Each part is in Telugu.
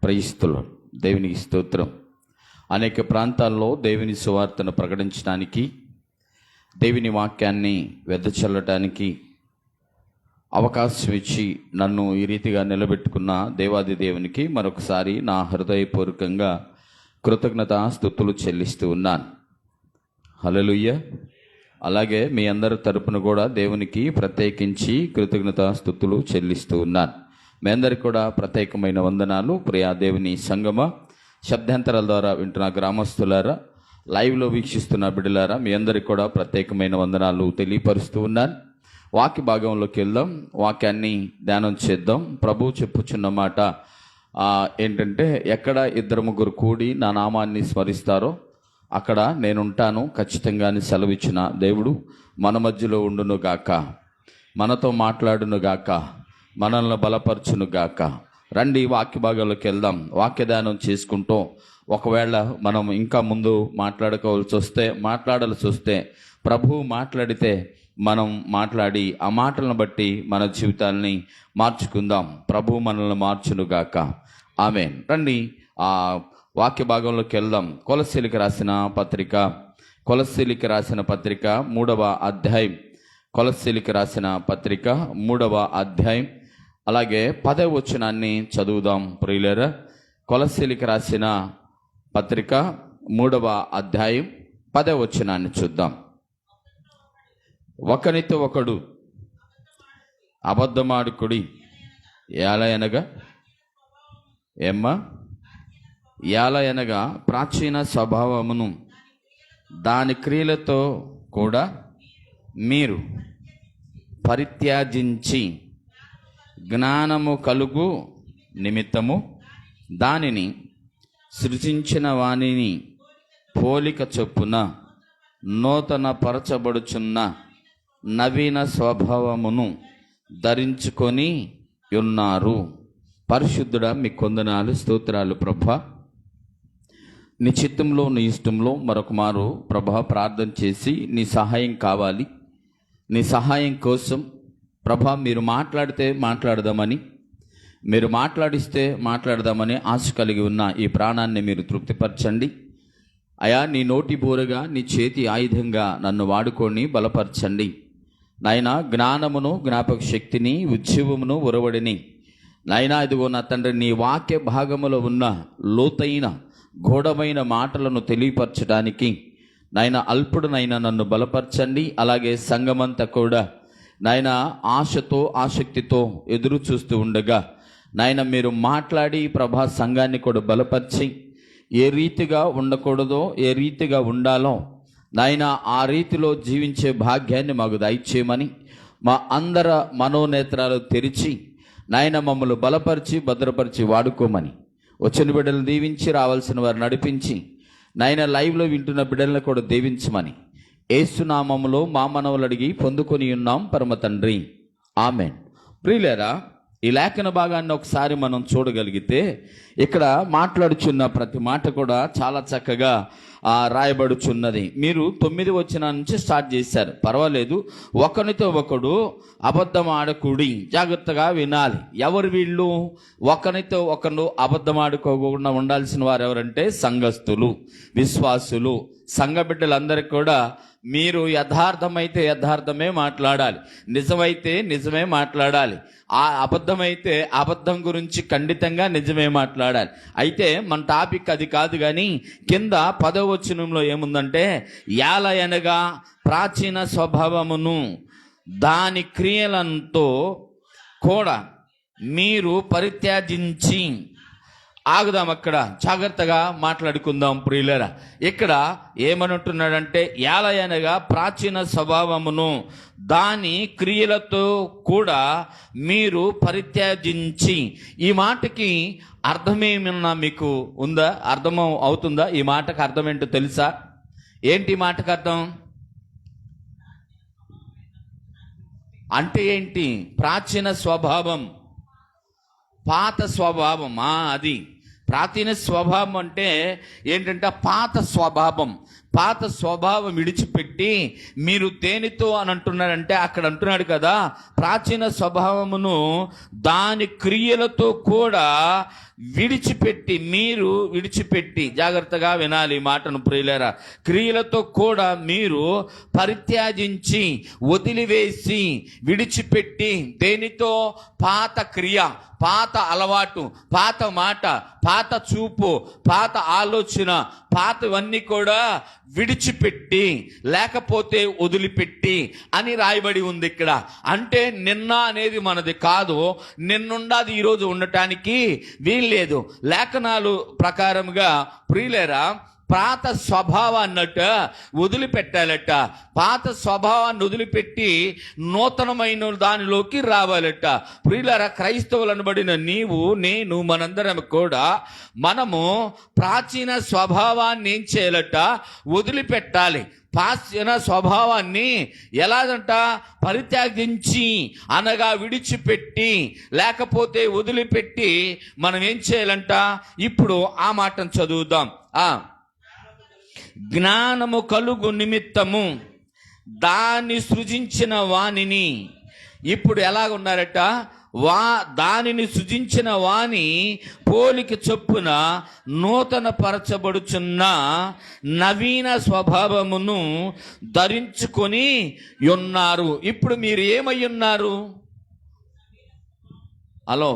క్రైస్తులు దేవునికి స్తోత్రం. అనేక ప్రాంతాల్లో దేవుని సువార్తను ప్రకటించడానికి, దేవుని వాక్యాన్ని వెదజల్లటానికి అవకాశం ఇచ్చి నన్ను ఈ రీతిగా నిలబెట్టుకున్న దేవాది దేవునికి మరొకసారి నా హృదయపూర్వకంగా కృతజ్ఞతాస్తుతులు చెల్లిస్తూ ఉన్నాను. హల్లెలూయా. అలాగే మీ అందరి తరపున కూడా దేవునికి ప్రత్యేకించి కృతజ్ఞతాస్తుతులు చెల్లిస్తూ ఉన్నాను. మీ అందరికి కూడా ప్రత్యేకమైన వందనాలు. ప్రియా దేవుని సంగమ, శబ్దాంతరాల ద్వారా వింటున్న గ్రామస్తులారా, లైవ్లో వీక్షిస్తున్న బిడ్డలారా, మీ అందరికి కూడా ప్రత్యేకమైన వందనాలు తెలియపరుస్తూ ఉన్నాను. వాక్య భాగంలోకి వెళ్దాం, వాక్యాన్ని ధ్యానం చేద్దాం. ప్రభు చెప్పుచున్న మాట ఏంటంటే, ఎక్కడ ఇద్దరు ముగ్గురు కూడి నా నామాన్ని స్మరిస్తారో అక్కడ నేనుంటాను ఖచ్చితంగా అని సెలవిచ్చిన దేవుడు మన మధ్యలో ఉండును గాక, మనతో మాట్లాడును గాక, మనల్ని బలపరచును గాక. రండి వాక్య భాగంలోకి వెళ్దాం. వాక్యదానం చేసుకుంటూ ఒకవేళ మనం ఇంకా ముందు మాట్లాడాల్సి వస్తే ప్రభువు మాట్లాడితే మనం మాట్లాడి ఆ మాటలను బట్టి మన జీవితాలని మార్చుకుందాం. ప్రభువు మనల్ని మార్చును గాక. ఆమేన్. రండి ఆ వాక్య భాగంలోకి వెళ్దాం. కొలస్సీలకు రాసిన పత్రిక 3వ అధ్యాయం, కొలస్సీలకు రాసిన పత్రిక 3వ అధ్యాయం అలాగే 10వ వచనాన్ని చదువుదాం ప్రియులారా. కొలస్సీలకు రాసిన పత్రిక 3వ అధ్యాయం 10వ వచనాన్ని చూద్దాం. ఒకనితో ఒకడు అబద్ధమాడుకుడి, ఏలయనగా ప్రాచీన స్వభావమును దాని క్రియలతో కూడా మీరు పరిత్యాజించి జ్ఞానము కలుగు నిమిత్తము దానిని సృజించిన వానిని పోలిక చొప్పున నూతన పరచబడుచున్న నవీన స్వభావమును ధరించుకొని ఉన్నారు. పరిశుద్ధుడా, మీ కొందనాలు, స్తోత్రాలు ప్రభా. నీ చిత్తంలో నీ ఇష్టంలో మరొక మారు ప్రభా ప్రార్థన చేసి నీ సహాయం కావాలి. నీ సహాయం కోసం ప్రభా మీరు మాట్లాడితే మాట్లాడదామని, మీరు మాట్లాడిస్తే మాట్లాడదామని ఆశ కలిగి ఉన్న ఈ ప్రాణాన్ని మీరు తృప్తిపరచండి అయా. నీ నోటి బోరగా, నీ చేతి ఆయుధంగా నన్ను వాడుకొని బలపరచండి నాయనా. జ్ఞానమును, జ్ఞాపక శక్తిని, ఉజ్జీవమును, ఉరవడిని నాయనా, ఇదిగో నా తండ్రి, నీ వాక్య భాగములో ఉన్న లోతైన గూఢమైన మాటలను తెలియపరచడానికి నాయన అల్పుడునైనా నన్ను బలపరచండి. అలాగే సంఘమంతా కూడా నాయన ఆశతో ఆసక్తితో ఎదురు చూస్తూ ఉండగా నాయన మీరు మాట్లాడి ప్రభా సంఘాన్ని కూడా బలపరిచి ఏ రీతిగా ఉండకూడదో, ఏ రీతిగా ఉండాలో నాయన ఆ రీతిలో జీవించే భాగ్యాన్ని మాకు దయచేయమని, మా అందరి మనోనేత్రాలు తెరిచి నాయన మమ్మల్ని బలపరిచి భద్రపరిచి వాడుకోమని, వచ్చిన బిడ్డలు దీవించి రావాల్సిన వారు నడిపించి నాయన లైవ్లో వింటున్న బిడ్డలను కూడా దీవించమని యేసు నామములో మా మనవులు అడిగి పొందుకొని ఉన్నాం పరమ తండ్రి, ఆమెన్. ప్రియులారా, ఈ లేఖన భాగాన్ని ఒకసారి మనం చూడగలిగితే ఇక్కడ మాట్లాడుచున్న ప్రతి మాట కూడా చాలా చక్కగా రాయబడుచున్నది. మీరు 9వ వచనం నుంచి స్టార్ట్ చేశారు, పర్వాలేదు. ఒకరితో ఒకడు అబద్ధం ఆడకూడి, జాగ్రత్తగా వినాలి. ఎవరు వీళ్ళు? ఒకరితో ఒకరు అబద్ధం ఆడుకోకుండా ఉండాల్సిన వారు ఎవరంటే సంఘస్థులు, విశ్వాసులు, సంఘ బిడ్డలందరికీ కూడా మీరు యథార్థమైతే యథార్థమే మాట్లాడాలి, నిజమైతే నిజమే మాట్లాడాలి, ఆ అబద్ధమైతే అబద్ధం గురించి ఖండితంగా నిజమే మాట్లాడాలి. అయితే మన టాపిక్ అది కాదు, కానీ కింద 10వ వచనంలో ఏముందంటే, యాలయనగా ప్రాచీన స్వభావమును దాని క్రియలతో కూడా మీరు పరిత్యాజించి. ఆగుదాం, అక్కడ జాగ్రత్తగా మాట్లాడుకుందాం ప్రియులరా. ఇక్కడ ఏమనుంటున్నాడంటే, యాలయనగా ప్రాచీన స్వభావమును దాని క్రియలతో కూడా మీరు పరిత్యాజించి. ఈ మాటకి అర్థమేమన్నా మీకు ఉందా? అర్థం అవుతుందా? ఈ మాటకు అర్థం ఏంటో తెలుసా? ఏంటి ఈ మాటకు అర్థం అంటే? ఏంటి? ప్రాచీన స్వభావం, పాత స్వభావం. అది ప్రాచీన స్వభావం అంటే ఏంటంటే పాత స్వభావం. పాత స్వభావం విడిచిపెట్టి మీరు దేనితో అని అంటున్నాడంటే, అక్కడ అంటున్నాడు కదా, ప్రాచీన స్వభావమును దాని క్రియలతో కూడా విడిచిపెట్టి జాగ్రత్తగా వినాలి ఈ మాటను ప్రియులారా. క్రియలతో కూడా మీరు పరిత్యాజించి, వదిలివేసి, విడిచిపెట్టి, దేనితో? పాత క్రియ, పాత అలవాటు, పాత మాట, పాత చూపు, పాత ఆలోచన, పాతవన్నీ కూడా విడిచిపెట్టి, లేకపోతే వదిలిపెట్టి అని రాయబడి ఉంది ఇక్కడ. అంటే నిన్న అనేది మనది కాదు, నిన్నుండది ఈరోజు ఉండటానికి వీల్లేదు. లేఖనాలు ప్రకారంగా ప్రియులారా, పాత స్వభావాన్నట వదిలిపెట్టాలట. పాత స్వభావాన్ని వదిలిపెట్టి నూతనమైన దానిలోకి రావాలట. ప్రియులారా, క్రైస్తవులు అనబడిన నీవు, నేను, మనందరం కూడా మనము ప్రాచీన స్వభావాన్ని ఏం చేయాలట? వదిలిపెట్టాలి. ప్రాచీన స్వభావాన్ని ఎలాగంట? పరిత్యాగించి, అనగా విడిచిపెట్టి, లేకపోతే వదిలిపెట్టి మనం ఏం చేయాలంట? ఇప్పుడు ఆ మాటను చదువుదాం. జ్ఞానము కలుగు నిమిత్తము దాన్ని సృజించిన వానిని. ఇప్పుడు ఎలాగున్నారట? దానిని సృజించిన వాని పోలిక చొప్పున నూతన పరచబడుచున్న నవీన స్వభావమును ధరించుకొని ఉన్నారు. ఇప్పుడు మీరు ఏమై ఉన్నారు? హలో,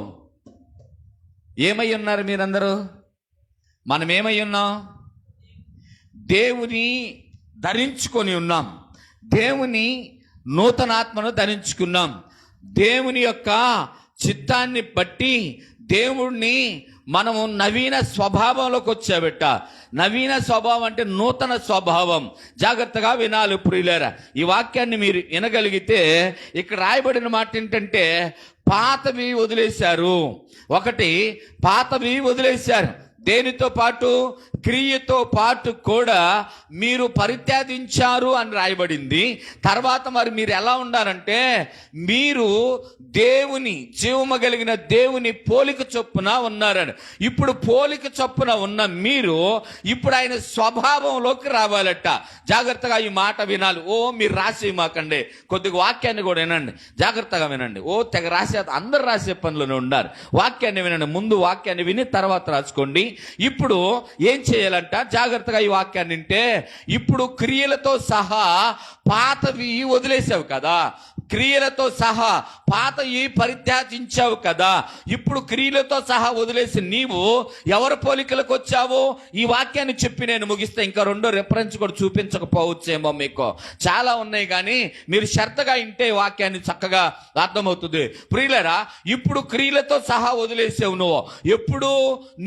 ఏమై ఉన్నారు మీరందరూ? మనం ఏమై ఉన్నాం? దేవుని ధరించుకొని ఉన్నాం. దేవుని నూతనాత్మను ధరించుకున్నాం. దేవుని యొక్క చిత్తాన్ని బట్టి దేవుణ్ణి మనము నవీన స్వభావంలోకి వచ్చాబెట్ట. నవీన స్వభావం అంటే నూతన స్వభావం. జాగ్రత్తగా వినాలి ప్రియులారా. ఈ వాక్యాన్ని మీరు వినగలిగితే ఇక్కడ రాయబడిన మాట ఏంటంటే, పాతవి వదిలేశారు. ఒకటి, పాతవి వదిలేశారు. దేనితో పాటు? క్రియతో పాటు కూడా మీరు పరిత్యాజించారు అని రాయబడింది. తర్వాత మరి మీరు ఎలా ఉండాలంటే, మీరు దేవుని, జీవము కలిగిన దేవుని పోలిక చొప్పున ఉన్నారని. ఇప్పుడు పోలిక చొప్పున ఉన్న మీరు ఇప్పుడు ఆయన స్వభావంలోకి రావాలట. జాగ్రత్తగా ఈ మాట వినాలి. మీరు రాసి మాకండి, కొద్దిగా వాక్యాన్ని కూడా వినండి, జాగ్రత్తగా వినండి. తెగ రాసే, అందరు రాసే పనులను ఉన్నారు. వాక్యాన్ని వినండి, ముందు వాక్యాన్ని విని తర్వాత రాసుకోండి. ఇప్పుడు ఏం చేయాలంట? జాగ్రత్తగా ఈ వాక్యాన్ని వింటే, ఇప్పుడు క్రియలతో సహా పాతవి వదిలేసావు కదా, క్రియలతో సహా పాతవి పరిత్యాజించావు కదా. ఇప్పుడు క్రియలతో సహా వదిలేసి నీవు ఎవరి పోలికలకు వచ్చావు? ఈ వాక్యాన్ని చెప్పి నేను ముగిస్తే ఇంకా రెండో రెఫరెన్స్ కూడా చూపించకపోవచ్చేమో. మీకు చాలా ఉన్నాయి, కానీ మీరు శ్రద్ధగా వింటే వాక్యాన్ని చక్కగా అర్థమవుతుంది. ప్రియులారా, ఇప్పుడు క్రియలతో సహా వదిలేసావు నువ్వు.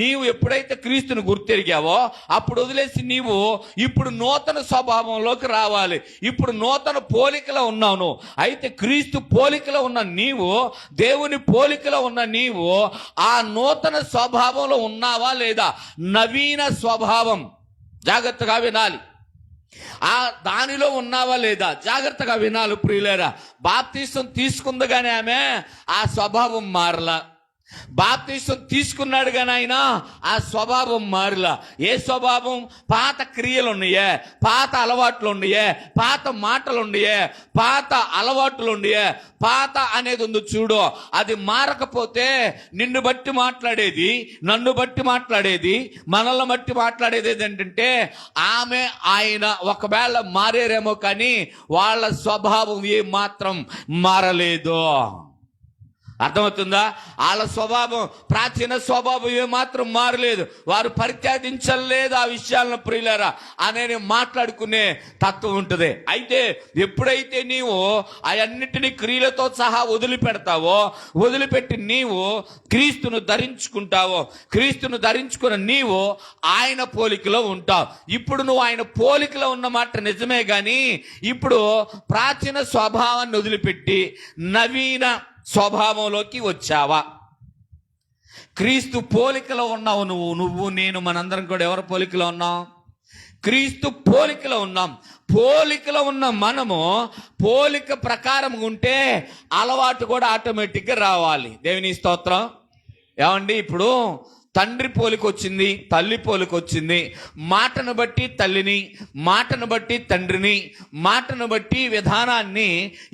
నీవు ఎప్పుడైతే క్రీస్తుని గుర్తెరిగావో అప్పుడు వదిలేసి నీవు ఇప్పుడు నూతన స్వభావంలోకి రావాలి. ఇప్పుడు నూతన పోలికలో ఉన్నావు. అయితే క్రీస్తు పోలికలో ఉన్న నీవు, దేవుని పోలికలో ఉన్న నీవు ఆ నూతన స్వభావంలో ఉన్నావా లేదా? నవీన స్వభావం, జాగ్రత్తగా వినాలి. దానిలో ఉన్నావా లేదా? జాగ్రత్తగా వినాలి ప్రియులారా. బాప్తిసం తీసుకుంది కానీ ఆమె ఆ స్వభావం మారలా. బాప్తిసం తీసుకున్నాడు కానీ ఆయన ఆ స్వభావం మారలా. ఏ స్వభావం? పాత క్రియలు ఉన్నాయే, పాత అలవాట్లు ఉన్నాయే, పాత మాటలు ఉన్నాయే, పాత అలవాట్లు ఉన్నాయే, పాత అనేది ఉంది చూడు. అది మారకపోతే నిన్ను బట్టి మాట్లాడేది, నన్ను బట్టి మాట్లాడేది, మనల్ని బట్టి మాట్లాడేది ఏంటంటే, ఆయన ఒకవేళ మారేరేమో కానీ వాళ్ళ స్వభావం ఏ మాత్రం మారలేదు. అర్థమవుతుందా? వాళ్ళ స్వభావం, ప్రాచీన స్వభావం ఏమాత్రం మారలేదు. వారు పరిత్యాజించలేదు ఆ విషయాలను ప్రియులారా అనేది మాట్లాడుకునే తత్వం ఉంటుంది. అయితే ఎప్పుడైతే నీవు అవన్నిటినీ క్రియలతో సహా వదిలిపెడతావో, వదిలిపెట్టి నీవు క్రీస్తును ధరించుకుంటావో, క్రీస్తును ధరించుకున్న నీవు ఆయన పోలికలో ఉంటావు. ఇప్పుడు నువ్వు ఆయన పోలికలో ఉన్నమాట నిజమే, కానీ ఇప్పుడు ప్రాచీన స్వభావాన్ని వదిలిపెట్టి నవీన స్వభావంలోకి వచ్చావా? క్రీస్తు పోలికలో ఉన్నావు నువ్వు నేను, మనందరం కూడా ఎవరి పోలికలో ఉన్నాం? క్రీస్తు పోలికలో ఉన్నాం. పోలికలో ఉన్న మనము పోలిక ప్రకారం ఉంటే అలవాటు కూడా ఆటోమేటిక్గా రావాలి. దేవుని స్తోత్రం. ఏమండి, ఇప్పుడు తండ్రి పోలిక వచ్చింది, తల్లి పోలిక వచ్చింది. మాటను బట్టి తల్లిని, మాటను బట్టి తండ్రిని, మాటను బట్టి విధానాన్ని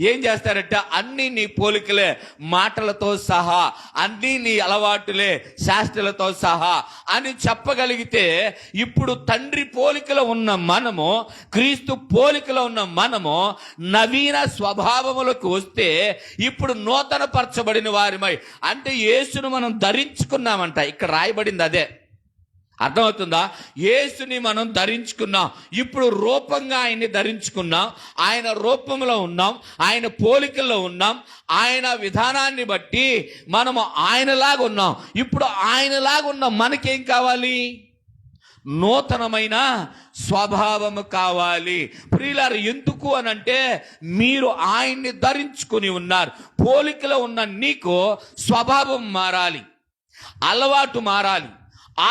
ఏం చేస్తారట, అన్నీ నీ పోలికలే, మాటలతో సహా అన్నీ నీ అలవాటులే, శాస్త్రాలతో సహా అని చెప్పగలిగితే, ఇప్పుడు తండ్రి పోలికలో ఉన్న మనము, క్రీస్తు పోలికలో ఉన్న మనము నవీన స్వభావములకు వస్తే ఇప్పుడు నూతన పరచబడిన వారిమై, అంటే యేసును మనం ధరించుకున్నామంట. ఇక్కడ రాయబడింది అదే. అర్థమవుతుందా? యేసుని మనం ధరించుకున్నాం. ఇప్పుడు రూపంగా ఆయన్ని ధరించుకున్నాం, ఆయన రూపంలో ఉన్నాం, ఆయన పోలికల్లో ఉన్నాం, ఆయన విధానాన్ని బట్టి మనము ఆయనలాగా ఉన్నాం. ఇప్పుడు ఆయనలాగా ఉన్నాం. మనకేం కావాలి? నూతనమైన స్వభావము కావాలి. ప్రియులారు, ఎందుకు అనంటే మీరు ఆయన్ని ధరించుకుని ఉన్నారు. పోలికలో ఉన్న నీకు స్వభావం మారాలి, అలవాటు మారాలి,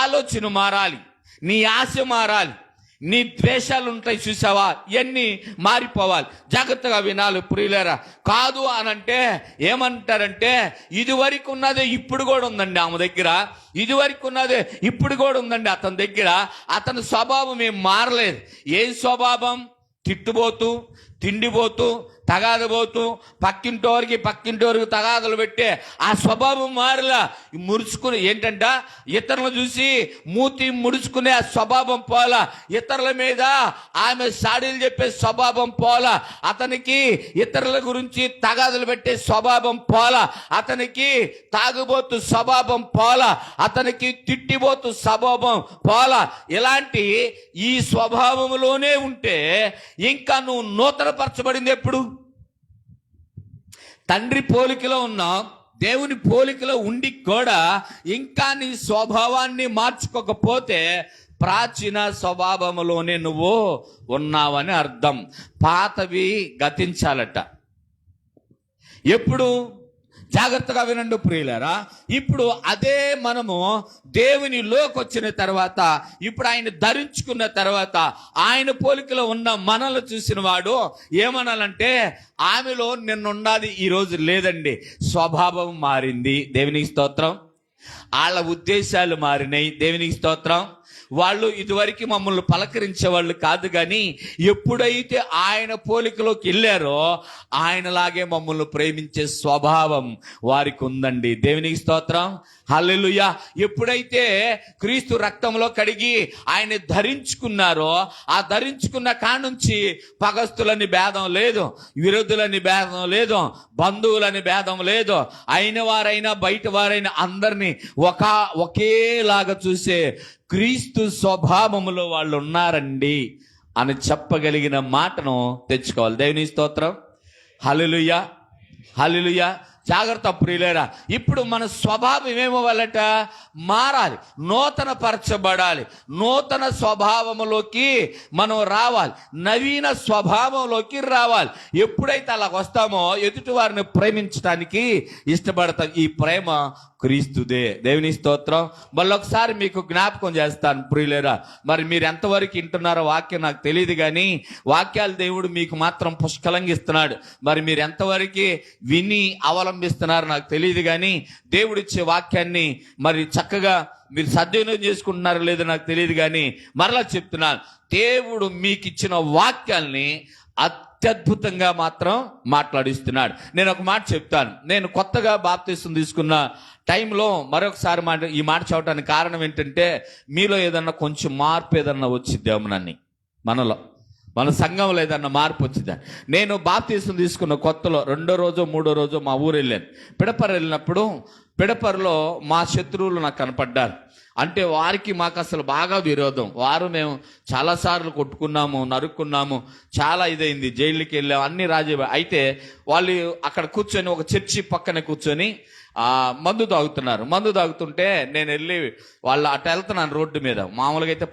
ఆలోచన మారాలి, నీ ఆశ మారాలి, నీ ద్వేషాలు ఉంటాయి చూసావా, ఇవన్నీ మారిపోవాలి. జాగ్రత్తగా వినాలి ప్రియులారా. కాదు అనంటే ఏమంటారంటే, ఇదివరకు ఉన్నదే ఇప్పుడు కూడా ఉందండి ఆమె దగ్గర, ఇదివరకు ఉన్నదే ఇప్పుడు కూడా ఉందండి అతని దగ్గర. అతని స్వభావం ఏం మారలేదు. ఏం స్వభావం? తిట్టుబోతూ, తిండిపోతూ, తగాదపోతూ, పక్కింటోరికి తగాదలు పెట్టే ఆ స్వభావం మారలా. ముడుచుకుని ఏంటంట, ఇతరులను చూసి మూతి ముడుచుకునే ఆ స్వభావం పోలా, ఇతరుల మీద ఆమె సాడీలు చెప్పే స్వభావం పోలా, అతనికి ఇతరుల గురించి తగాదలు పెట్టే స్వభావం పోలా, అతనికి తాగుబోతు స్వభావం పోలా, అతనికి తిట్టిబోతు స్వభావం పోలా. ఇలాంటి ఈ స్వభావంలోనే ఉంటే ఇంకా నువ్వు నూతనపరచబడింది ఎప్పుడు? తండ్రి పోలికలో ఉన్నావు, దేవుని పోలికలో ఉండి కూడా ఇంకా నీ స్వభావాన్ని మార్చుకోకపోతే ప్రాచీన స్వభావములోనే నువ్వు ఉన్నావని అర్థం. పాతవి గతించాలట. ఎప్పుడు? జాగ్రత్తగా వినండి ప్రియులారా. ఇప్పుడు అదే మనము దేవునిలోకి వచ్చిన తర్వాత, ఇప్పుడు ఆయన ధరించుకున్న తర్వాత, ఆయన పోలికలో ఉన్న మనల్ని చూసిన వాడు ఏమనాలంటే, ఆమెలో నిన్నున్నది ఈరోజు లేదండి, స్వభావం మారింది, దేవునికి స్తోత్రం. వాళ్ళ ఉద్దేశాలు మారినాయి, దేవునికి స్తోత్రం. వాళ్ళు ఇదివరకు మమ్మల్ని పలకరించే వాళ్ళు కాదు, కానీ ఎప్పుడైతే ఆయన పోలికలోకి వెళ్ళారో ఆయనలాగే మమ్మల్ని ప్రేమించే స్వభావం వారికి ఉందండి, దేవునికి స్తోత్రం. హల్లెలూయా. ఎప్పుడైతే క్రీస్తు రక్తంలో కడిగి ఆయన ధరించుకున్నారో, ఆ ధరించుకున్న కానుంచి పగస్తులని భేదం లేదు, విరోధులని భేదం లేదు, బంధువులని భేదం లేదు, అయిన వారైనా బయట వారైనా అందరినీ ఒకేలాగా చూసే క్రీస్తు స్వభావములో వాళ్ళు ఉన్నారండి అని చెప్పగలిగిన మాటను తెచ్చుకోవాలి. దేవుని స్తోత్రం. హల్లెలూయా, హల్లెలూయా. జాగ్రత్త ప్రియులారా. ఇప్పుడు మన స్వభావం ఏమవ్వాలట? మారాలి, నూతన పరచబడాలి, నూతన స్వభావంలోకి మనం రావాలి, నవీన స్వభావంలోకి రావాలి. ఎప్పుడైతే అలా వస్తామో ఎదుటి వారిని ప్రేమించడానికి ఇష్టపడతాం. ఈ ప్రేమ క్రీస్తుదే, దేవుని స్తోత్రం. మళ్ళొకసారి మీకు జ్ఞాపకం చేస్తాను ప్రియులారా. మరి మీరు ఎంతవరకు వింటున్నారో వాక్యం నాకు తెలియదు, కానీ వాక్యాలు దేవుడు మీకు మాత్రం పుష్కలంగా ఇస్తున్నాడు. మరి మీరు ఎంతవరకు విని అవలంబిస్తున్నారు నాకు తెలియదు, కానీ దేవుడిచ్చే వాక్యాన్ని మరి చక్కగా మీరు సద్వినియోగం చేసుకుంటున్నారో లేదో నాకు తెలియదు, కానీ మరలా చెప్తున్నాను, దేవుడు మీకు ఇచ్చిన వాక్యాల్ని అత్యద్భుతంగా మాత్రం మాట్లాడిస్తున్నాడు. నేను ఒక మాట చెప్తాను. నేను కొత్తగా బాప్తిసం తీసుకున్న టైంలో మరొకసారి ఈ మాట చెప్పడానికి కారణం ఏంటంటే, మీలో ఏదన్నా కొంచెం మార్పు ఏదన్నా వచ్చిద్దేమోనని, మన సంఘంలో ఏదన్నా మార్పు వచ్చిందా. నేను బాప్తిసం తీసుకున్న కొత్తలో 2వ రోజో 3వ రోజో మా ఊరు వెళ్ళాను. పిడపర వెళ్ళినప్పుడు పిడపరలో మా శత్రువులు నాకు కనపడ్డారు. అంటే వారికి మాకు అసలు బాగా విరోధం. మేము చాలాసార్లు కొట్టుకున్నాము, నరుక్కున్నాము, చాలా ఇదైంది, జైలుకి వెళ్ళాము, అన్ని అయితే వాళ్ళు అక్కడ కూర్చొని ఒక చర్చి పక్కన కూర్చొని మందు తాగుతుంటే నేను వెళ్ళి వాళ్ళు అటు వెళ్తున్నాను రోడ్డు మీద. మామూలుగా అయితే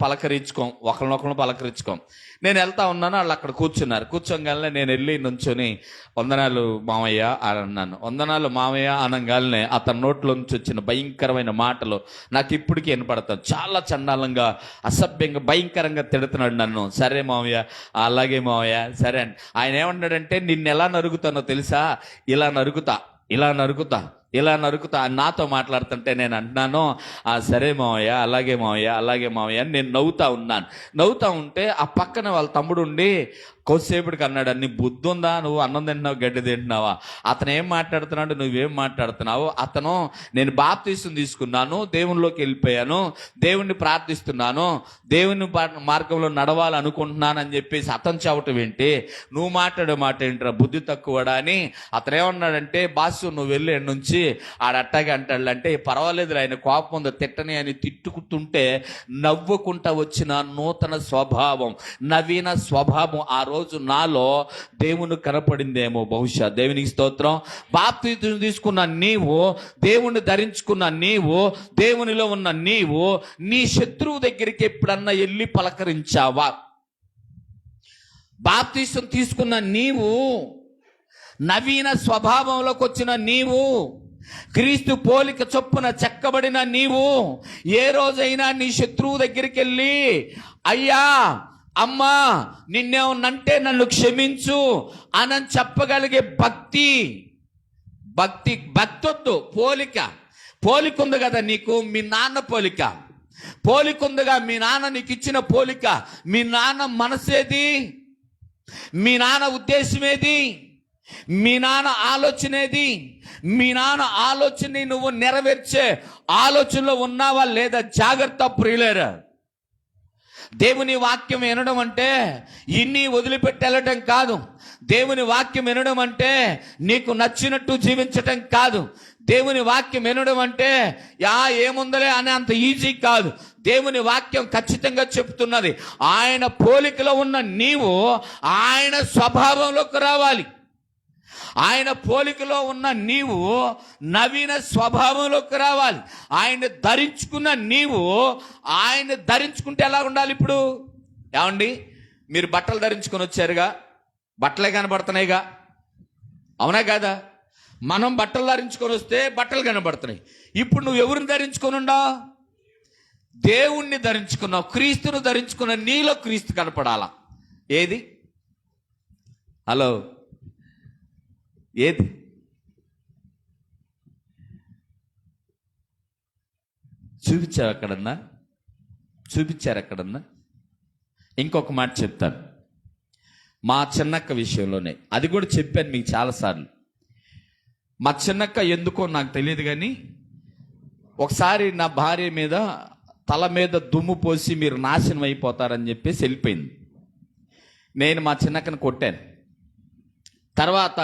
ఒకరినొకరు పలకరించుకోం. నేను వెళ్తా ఉన్నాను, వాళ్ళు అక్కడ కూర్చోగానే నేను వెళ్ళి నుంచొని వందనాలు మామయ్య అని అన్నాను. వందనాలు మామయ్య అనగానే అతని నోట్లో నుంచి వచ్చిన భయంకరమైన మాటలు నాకు ఇప్పటికీ వినపడతాను. చాలా చండాలంగా, అసభ్యంగా, భయంకరంగా తిడుతున్నాడు నన్ను. సరే మామయ్య, అలాగే మామయ్య, సరే అని. ఆయన ఏమన్నాడంటే, నిన్ను ఎలా నరుగుతానో తెలుసా? ఇలా నరుగుతా ఇలా నరుకుతా నాతో మాట్లాడుతుంటే నేను అంటున్నాను, సరే మావయ్య, అలాగే మావయ్య, అలాగే మావయ్య అని నేను నవ్వుతా ఉంటే ఆ పక్కన వాళ్ళ తమ్ముడు ఉండి కొద్దిసేపటికి అన్నాడు, నీ బుద్ధి ఉందా, నువ్వు అన్నం తింటున్నావు గడ్డి తింటున్నావా? అతను ఏం మాట్లాడుతున్నాడు, నువ్వేం మాట్లాడుతున్నావు? అతను నేను బాప్తీసం తీసుకున్నాను, దేవునిలోకి వెళ్ళిపోయాను, దేవుణ్ణి ప్రార్థిస్తున్నాను, దేవుని మార్గంలో నడవాలనుకుంటున్నాను అని చెప్పేసి అతను చెప్పటం ఏంటి, నువ్వు మాట్లాడే మాట ఏంట్రా బుద్ధి తక్కువడా అని అతను ఏమన్నాడంటే, బాసు నువ్వు వెళ్ళి నుంచి ఆడట్టాగే అంటాడు అంటే, పర్వాలేదు ఆయన కోపం ఉందో తిట్టని అని తిట్టుకుంటుంటే నవ్వుకుంటా వచ్చిన నూతన స్వభావం, నవీన స్వభావం ఆ రోజు నాలో దేవుని కనపడిందేమో బహుశా. దేవునికి స్తోత్రం. బాప్తీసం తీసుకున్న నీవు, దేవుణ్ణి ధరించుకున్న నీవు, దేవునిలో ఉన్న నీవు నీ శత్రువు దగ్గరికి ఎప్పుడన్నా వెళ్ళి పలకరించావా? బాప్తీసం తీసుకున్న నీవు, నవీన స్వభావంలోకి వచ్చిన నీవు, క్రీస్తు పోలిక చొప్పున చెక్కబడిన నీవు ఏ రోజైనా నీ శత్రువు దగ్గరికి వెళ్ళి, అయ్యా అమ్మా నిన్నేమన్నంటే నన్ను క్షమించు అని చెప్పగలిగే భక్తొద్దు. పోలిక ఉంది కదా నీకు, మీ నాన్న పోలిక ఉందిగా, మీ నాన్న నీకు ఇచ్చిన పోలిక. మీ నాన్న మనసేది, మీ నాన్న ఉద్దేశమేది, మీ నాన్న ఆలోచనేది? మీ నాన్న ఆలోచనని నువ్వు నెరవేర్చే ఆలోచనలో ఉన్నావా లేదా? జాగ్రత్త ప్రియులారా. దేవుని వాక్యం వినడం అంటే ఇన్ని వదిలిపెట్టి వెళ్ళటం కాదు. దేవుని వాక్యం వినడం అంటే నీకు నచ్చినట్టు జీవించటం కాదు. దేవుని వాక్యం వినడం అంటే ఏముందలే అనే అంత ఈజీ కాదు. దేవుని వాక్యం ఖచ్చితంగా చెప్తున్నది, ఆయన పోలికలో ఉన్న నీవు ఆయన స్వభావంలోకి రావాలి. ఆయన పోలికలో ఉన్న నీవు నవీన స్వభావంలోకి రావాలి. ఆయన ధరించుకున్న నీవు, ఆయన ధరించుకుంటే ఎలా ఉండాలి? ఇప్పుడు ఏమండి, మీరు బట్టలు ధరించుకొని వచ్చారుగా, బట్టలే కనబడుతున్నాయిగా, అవునా కాదా? మనం బట్టలు ధరించుకొని వస్తే బట్టలు కనబడుతున్నాయి. ఇప్పుడు నువ్వు ఎవరిని ధరించుకొని ఉన్నావు? దేవుణ్ణి ధరించుకున్నావు. క్రీస్తును ధరించుకున్న నీలో క్రీస్తు కనపడాలా? ఏది? హలో, ఏది? చూపించారు ఎక్కడన్నా? ఇంకొక మాట చెప్తాను. మా చిన్నక్క విషయంలోనే, అది కూడా చెప్పాను మీకు చాలాసార్లు. మా చిన్నక్క ఎందుకో నాకు తెలియదు కానీ, ఒకసారి నా భార్య మీద తల మీద దుమ్ము పోసి మీరు నాశనం అయిపోతారని చెప్పేసి వెళ్ళిపోయింది. నేను మా చిన్నక్కను కొట్టాను. తర్వాత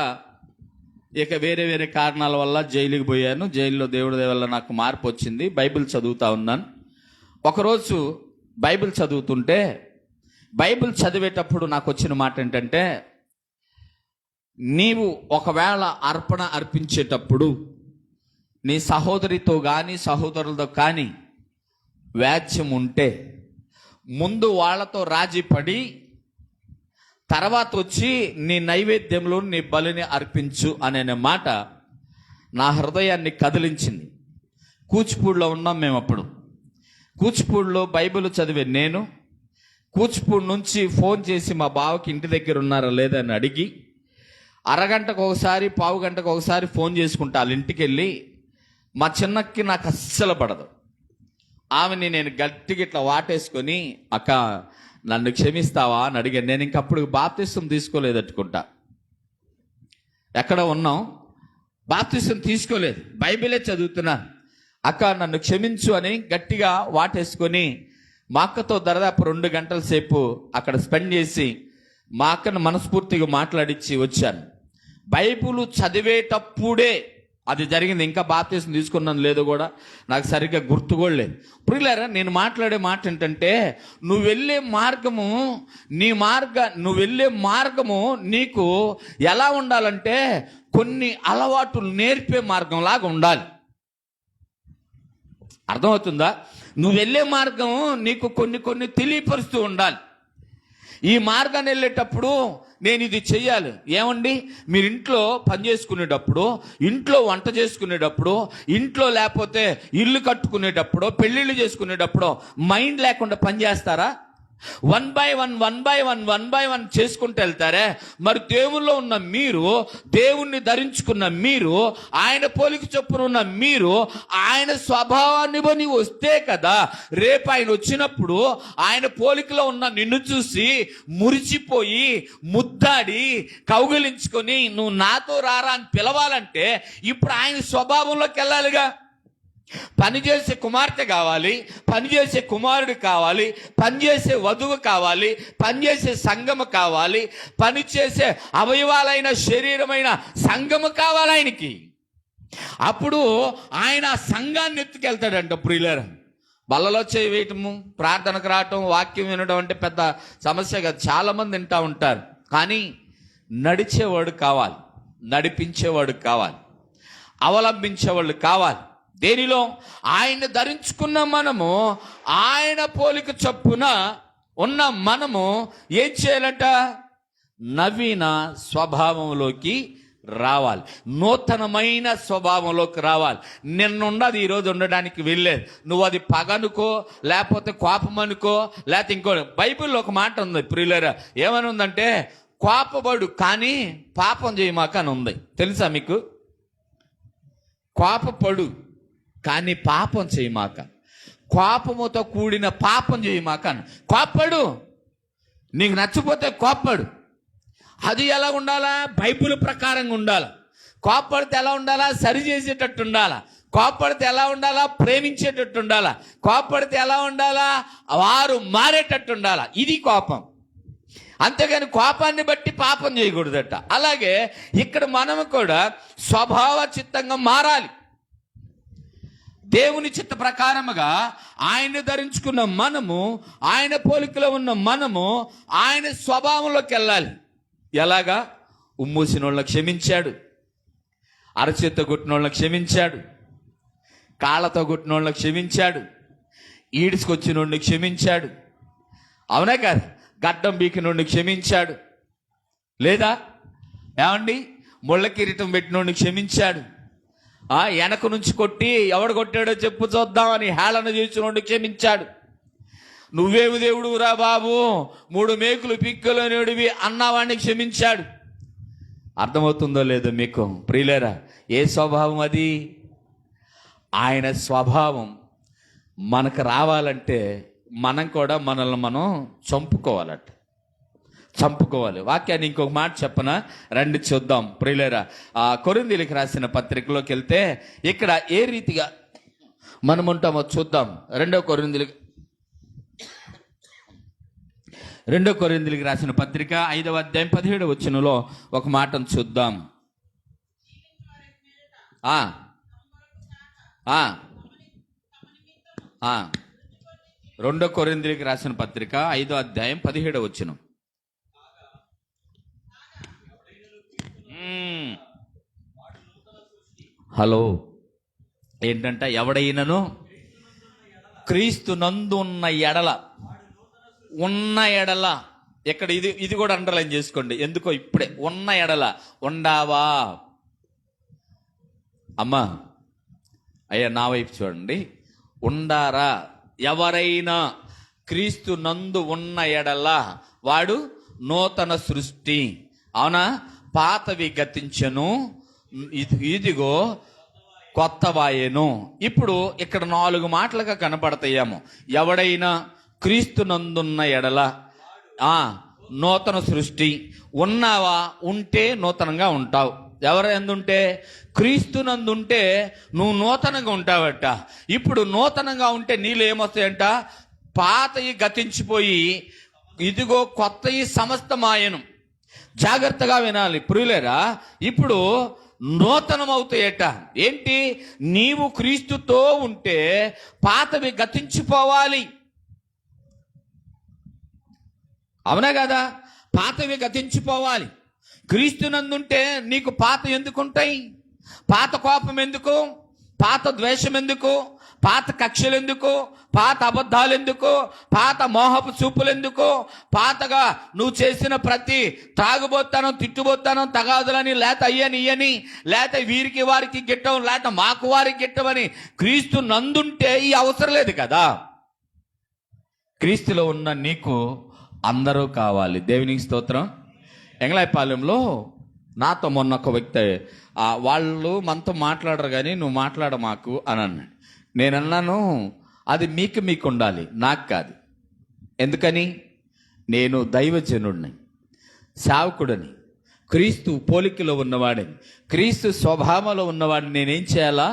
ఇక వేరే వేరే కారణాల వల్ల జైలుకి పోయాను. జైల్లో దేవుడి దయ వల్ల నాకు మార్పు వచ్చింది. బైబిల్ చదువుతూ ఉన్నాను. ఒకరోజు బైబిల్ చదువుతుంటే, బైబిల్ చదివేటప్పుడు నాకు వచ్చిన మాట ఏంటంటే, నీవు ఒకవేళ అర్పణ అర్పించేటప్పుడు నీ సహోదరితో కానీ సహోదరులతో కానీ వ్యాజ్యం ఉంటే ముందు వాళ్ళతో రాజీ పడి తర్వాత వచ్చి నీ నైవేద్యంలో నీ బలిని అర్పించు అనే మాట నా హృదయాన్ని కదిలించింది. కూచిపూడిలో ఉన్నాం మేము అప్పుడు. కూచిపూడిలో బైబిల్ చదివే నేను కూచిపూడి నుంచి ఫోన్ చేసి మా బావకి ఇంటి దగ్గర ఉన్నారా లేదని అడిగి, అరగంటకు ఒకసారి పావు గంటకు ఒకసారి ఫోన్ చేసుకుంటా వాళ్ళ ఇంటికి వెళ్ళి, మా చిన్నకి నాకు అస్సలు పడదు. ఆమెని నేను గట్టిగా ఇట్లా వాటేసుకొని, అక్క నన్ను క్షమిస్తావా అని అడిగాను. నేను ఇంకప్పుడు బాప్తిసం తీసుకోలేదట్టుకుంటా. ఎక్కడ ఉన్నాం, బాప్తిసం తీసుకోలేదు, బైబిలే చదువుతున్నాను. అక్క నన్ను క్షమించు అని గట్టిగా వాటేసుకొని మా అక్కతో దాదాపు 2 గంటల సేపు అక్కడ స్పెండ్ చేసి మా అక్కను మనస్ఫూర్తిగా మాట్లాడించి వచ్చాను. బైబిల్ చదివేటప్పుడే అది జరిగింది. ఇంకా బాప్తిసం తీసుకున్నాను లేదో కూడా నాకు సరిగ్గా గుర్తు కూడా లేదు. ప్రియులారా, నేను మాట్లాడే మాట ఏంటంటే, నువ్వు వెళ్ళే మార్గము నీకు ఎలా ఉండాలంటే కొన్ని అలవాట్లు నేర్పే మార్గంలాగా ఉండాలి. అర్థమవుతుందా? నువ్వు వెళ్ళే మార్గం నీకు కొన్ని తెలియపరుస్తూ ఉండాలి. ఈ మార్గాన్ని వెళ్ళేటప్పుడు నేను ఇది చెయ్యాలి. ఏమండి, మీరు ఇంట్లో పని చేసుకునేటప్పుడు, ఇంట్లో వంట చేసుకునేటప్పుడు, ఇంట్లో లేకపోతే ఇల్లు కట్టుకునేటప్పుడు, పెళ్ళిళ్ళు చేసుకునేటప్పుడు మైండ్ లేకుండా పని చేస్తారా? వన్ బై వన్ చేసుకుంటూ వెళ్తారే. మరి దేవుల్లో ఉన్న మీరు, దేవుణ్ణి ధరించుకున్న మీరు, ఆయన పోలిక చొప్పున ఉన్న మీరు ఆయన స్వభావాన్ని బని వస్తే కదా రేపు ఆయన వచ్చినప్పుడు ఆయన పోలికలో ఉన్న నిన్ను చూసి మురిచిపోయి ముద్దాడి కౌగిలించుకొని నువ్వు నాతో రారా అని పిలవాలంటే ఇప్పుడు ఆయన స్వభావంలోకి వెళ్ళాలిగా. పనిచేసే కుమార్తె కావాలి, పనిచేసే కుమారుడు కావాలి, పనిచేసే వధువు కావాలి, పనిచేసే సంఘము కావాలి, పనిచేసే అవయవాలైన శరీరమైన సంఘము కావాలి ఆయనకి. అప్పుడు ఆయన సంఘాన్ని ఎత్తుకెళ్తాడంట. ప్రియులారా, బల్లలో చేయి వేయటము, ప్రార్థనకు రావటం, వాక్యం వినడం అంటే పెద్ద సమస్య కాదు. చాలామంది వింటూ ఉంటారు. కానీ నడిచేవాడు కావాలి, నడిపించేవాడు కావాలి, అవలంబించేవాళ్ళు కావాలి. దేనిలో? ఆయన ధరించుకున్న మనము, ఆయన పోలిక చొప్పున ఉన్న మనము ఏం చేయాలంట? నవీన స్వభావంలోకి రావాలి, నూతనమైన స్వభావంలోకి రావాలి. నిన్నున్నది ఈరోజు ఉండడానికి వెళ్ళలేదు. నువ్వు అది పగనుకో, లేకపోతే కోపం అనుకో, లేకపోతే ఇంకో. బైబిల్లో ఒక మాట ఉంది ప్రియులారా, ఏమని ఉందంటే కోపపడు కానీ పాపం చేయమాక అని ఉంది. తెలుసా మీకు? కోపపడు కానీ పాపం చేయమాక, కోపముతో కూడిన పాపం చేయమాక అని. కోప్పడు, నీకు నచ్చపోతే కోప్పడు. అది ఎలా ఉండాలా? బైబిల్ ప్రకారంగా ఉండాలి. కోప్పడితే ఎలా ఉండాలా? సరి చేసేటట్టు ఉండాలా. కోప్పడితే ఎలా ఉండాలా? ప్రేమించేటట్టు ఉండాలా. కోప్పడితే ఎలా ఉండాలా? వారు మారేటట్టు ఉండాలా. ఇది కోపం. అంతేగాని కోపాన్ని బట్టి పాపం చేయకూడదట. అలాగే ఇక్కడ మనము కూడా స్వభావ చిత్తంగా మారాలి. దేవుని చిత్త ప్రకారముగా ఆయన ధరించుకున్న మనము, ఆయన పోలికలో ఉన్న మనము ఆయన స్వభావంలోకి వెళ్ళాలి. ఎలాగా? ఉమ్మూసిన వాళ్ళని క్షమించాడు, అరచేత్తో కొట్టిన వాళ్ళని క్షమించాడు, కాళ్ళతో కొట్టిన వాళ్ళని క్షమించాడు, ఈడ్చుకొచ్చిన వాడిని క్షమించాడు. అవునా కాదు? గడ్డం బీకిన వాడిని క్షమించాడు. లేదా ఏమండి? ముళ్ళ కిరీటం పెట్టిన వాడిని క్షమించాడు. వెనక నుంచి కొట్టి ఎవడు కొట్టాడో చెప్పు చూద్దామని హేళన చేసిన వాడిని క్షమించాడు. నువ్వేమి దేవుడు రా బాబు, 3 మేకులు పిక్కలు నేడివి అన్నవాడిని క్షమించాడు. అర్థమవుతుందో లేదో మీకు ప్రియులారా? ఏ స్వభావం అది? ఆయన స్వభావం మనకు రావాలంటే మనం కూడా మనల్ని మనం చంపుకోవాలట, చంపుకోవాలి. వాక్యాన్ని ఇంకొక మాట చెప్పనా? రండి చూద్దాం ప్రియులారా. కొరింథీయులకు రాసిన పత్రికలోకి వెళ్తే ఇక్కడ ఏ రీతిగా మనం ఉంటామో చూద్దాం. 2 కొరింథీయులకు రాసిన పత్రిక 5వ అధ్యాయం 17వ వచనంలో ఒక మాటను చూద్దాం. 2 కొరింథీయులకు రాసిన పత్రిక 5వ అధ్యాయం 17వ వచనం. హలో, ఏంటంట? ఎవడైనను క్రీస్తు నందు ఉన్న ఎడల ఇక్కడ ఇది కూడా అండర్లైన్ చేసుకోండి. ఎందుకో ఇప్పుడే ఉన్న ఎడల ఉండావా? అమ్మా అయ్యా నా వైపు చూడండి. ఉండారా? ఎవరైనా క్రీస్తు నందు ఉన్న ఎడల వాడు నూతన సృష్టి. అవునా? పాతవి గతించెను, ఇదిగో కొత్తవాయేను. ఇప్పుడు ఇక్కడ 4 మాటలుగా కనపడతాయేమో. ఎవడైనా క్రీస్తు నందున్న ఎడల నూతన సృష్టి. ఉన్నావా? ఉంటే నూతనంగా ఉంటావు. ఎవరెందుంటే? క్రీస్తు నందుంటే నువ్వు నూతనంగా ఉంటావట. ఇప్పుడు నూతనంగా ఉంటే నీళ్ళు ఏమొస్తాయంట? పాతయి గతించిపోయి ఇదిగో కొత్తయి సమస్తమాయను. జాగ్రత్తగా వినాలి ప్రియులారా. ఇప్పుడు నూతనం అవుతాయట. ఏంటి? నీవు క్రీస్తుతో ఉంటే పాతవి గతించిపోవాలి. అవునా కదా? పాతవి గతించిపోవాలి. క్రీస్తునందుంటే నీకు పాత ఎందుకుంటాయి? పాత కోపం ఎందుకు? పాత ద్వేషం ఎందుకు? పాత కక్షలు ఎందుకు? పాత అబద్ధాలు ఎందుకు? పాత మోహపు చూపులు ఎందుకు? పాతగా నువ్వు చేసిన ప్రతి తాగుబోతానం, తిట్టుబోతానం, తగాదులని, లేత అయ్యని ఇయ్యని, లేత వీరికి వారికి గిట్టం, లేత మాకు వారికి గిట్టమని క్రీస్తు నందుంటే ఈ అవసరం లేదు కదా. క్రీస్తులో ఉన్న నీకు అందరూ కావాలి. దేవునికి స్తోత్రం. ఎంగళాయపాలెంలో నాతో మొన్న ఒక వ్యక్తి, వాళ్ళు మనతో మాట్లాడరు కానీ నువ్వు మాట్లాడ మాకు అని అన్నాడు. నేను అన్నాను, అది మీకు ఉండాలి, నాకు కాదు. ఎందుకని? నేను దైవజనుడిని, సేవకుడిని, క్రీస్తు పోలికలో ఉన్నవాడిని, క్రీస్తు స్వభావంలో ఉన్నవాడిని. నేనేం చేయాలా?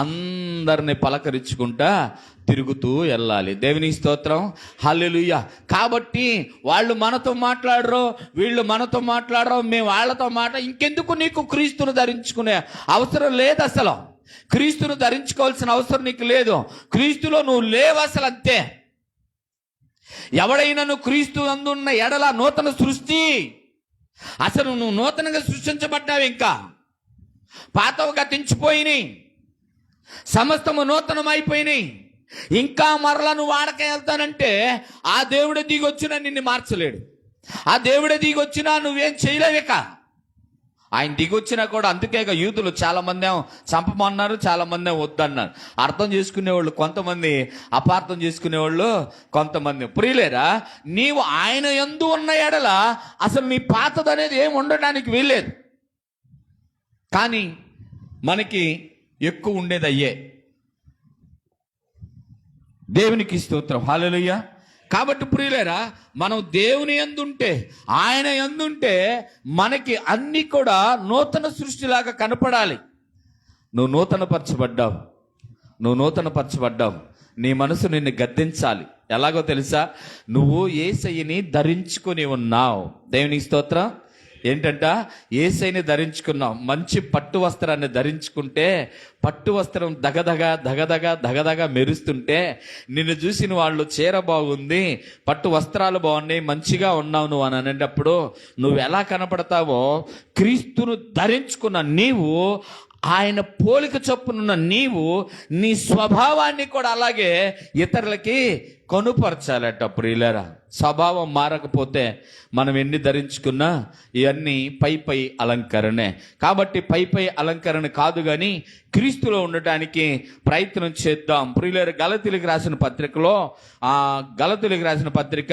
అందరిని పలకరించుకుంటా తిరుగుతూ వెళ్ళాలి. దేవుని స్తోత్రం, హల్లెలూయా. కాబట్టి వాళ్ళు మనతో మాట్లాడరు, వీళ్ళు మనతో మాట్లాడరు, మేము వాళ్ళతో ఇంకెందుకు నీకు క్రీస్తును ధరించుకునే అవసరం లేదు. అసలు క్రీస్తును ధరించుకోవాల్సిన అవసరం నీకు లేదు. క్రీస్తులో నువ్వు లేవు అసలు, అంతే. ఎవడైనా నువ్వు క్రీస్తు అందున్న ఎడల నూతన సృష్టి. అసలు నువ్వు నూతనంగా సృష్టించబడ్డావు. ఇంకా పాతవి గతించిపోయినాయి, సమస్తము నూతనం అయిపోయినాయి. ఇంకా మరలా నువ్వు వాడకే వెళ్తానంటే ఆ దేవుడే దిగొచ్చినా నిన్ను మార్చలేడు. ఆ దేవుడే దిగొచ్చినా నువ్వేం చేయలేవిక. ఆయన దిగొచ్చినా కూడా, అందుకే యూదులు చాలా మంది చంపమన్నారు, చాలా మంది వద్దన్నారు. అర్థం చేసుకునేవాళ్ళు కొంతమంది, అపార్థం చేసుకునేవాళ్ళు కొంతమంది. ప్రియులేరా, నీవు ఆయన యందు ఉన్న ఎడల అసలు నీ పాతదనేది ఏమి ఉండడానికి వీల్లేదు. కానీ మనకి ఎక్కువ ఉండేది అయ్యే. దేవునికి స్తోత్రం, హల్లెలూయా. కాబట్టి ప్రియులేరా, మనం దేవుని యందుంటే, ఆయన యందుంటే మనకి అన్నీ కూడా నూతన సృష్టిలాగా కనపడాలి. నువ్వు నూతన పరచబడ్డావు. నీ మనసు నిన్ను గద్దించాలి. ఎలాగో తెలుసా? నువ్వు యేసయ్యని ధరించుకొని ఉన్నావు. దేవునికి స్తోత్రం. ఏంటంట? యేసయ్యని ధరించుకున్నావు. మంచి పట్టు వస్త్రాన్ని ధరించుకుంటే, పట్టు వస్త్రం దగదగ మెరుస్తుంటే నిన్ను చూసిన వాళ్ళు చీర బాగుంది, పట్టు వస్త్రాలు బాగున్నాయి, మంచిగా ఉన్నావు నువ్వు అని అనేటప్పుడు నువ్వు ఎలా కనపడతావో, క్రీస్తును ధరించుకున్న నీవు, ఆయన పోలిక చొప్పునున్న నీవు నీ స్వభావాన్ని కూడా అలాగే ఇతరులకి కనుపరచాలట. ప్రియులారా, స్వభావం మారకపోతే మనం ఎన్ని ధరించుకున్నా ఇవన్నీ పై అలంకరణే. కాబట్టి పై అలంకరణ కాదు, కానీ క్రీస్తులో ఉండటానికి ప్రయత్నం చేద్దాం. ప్రియులారా, గలతీయులకు రాసిన పత్రికలో, గలతీయులకు రాసిన పత్రిక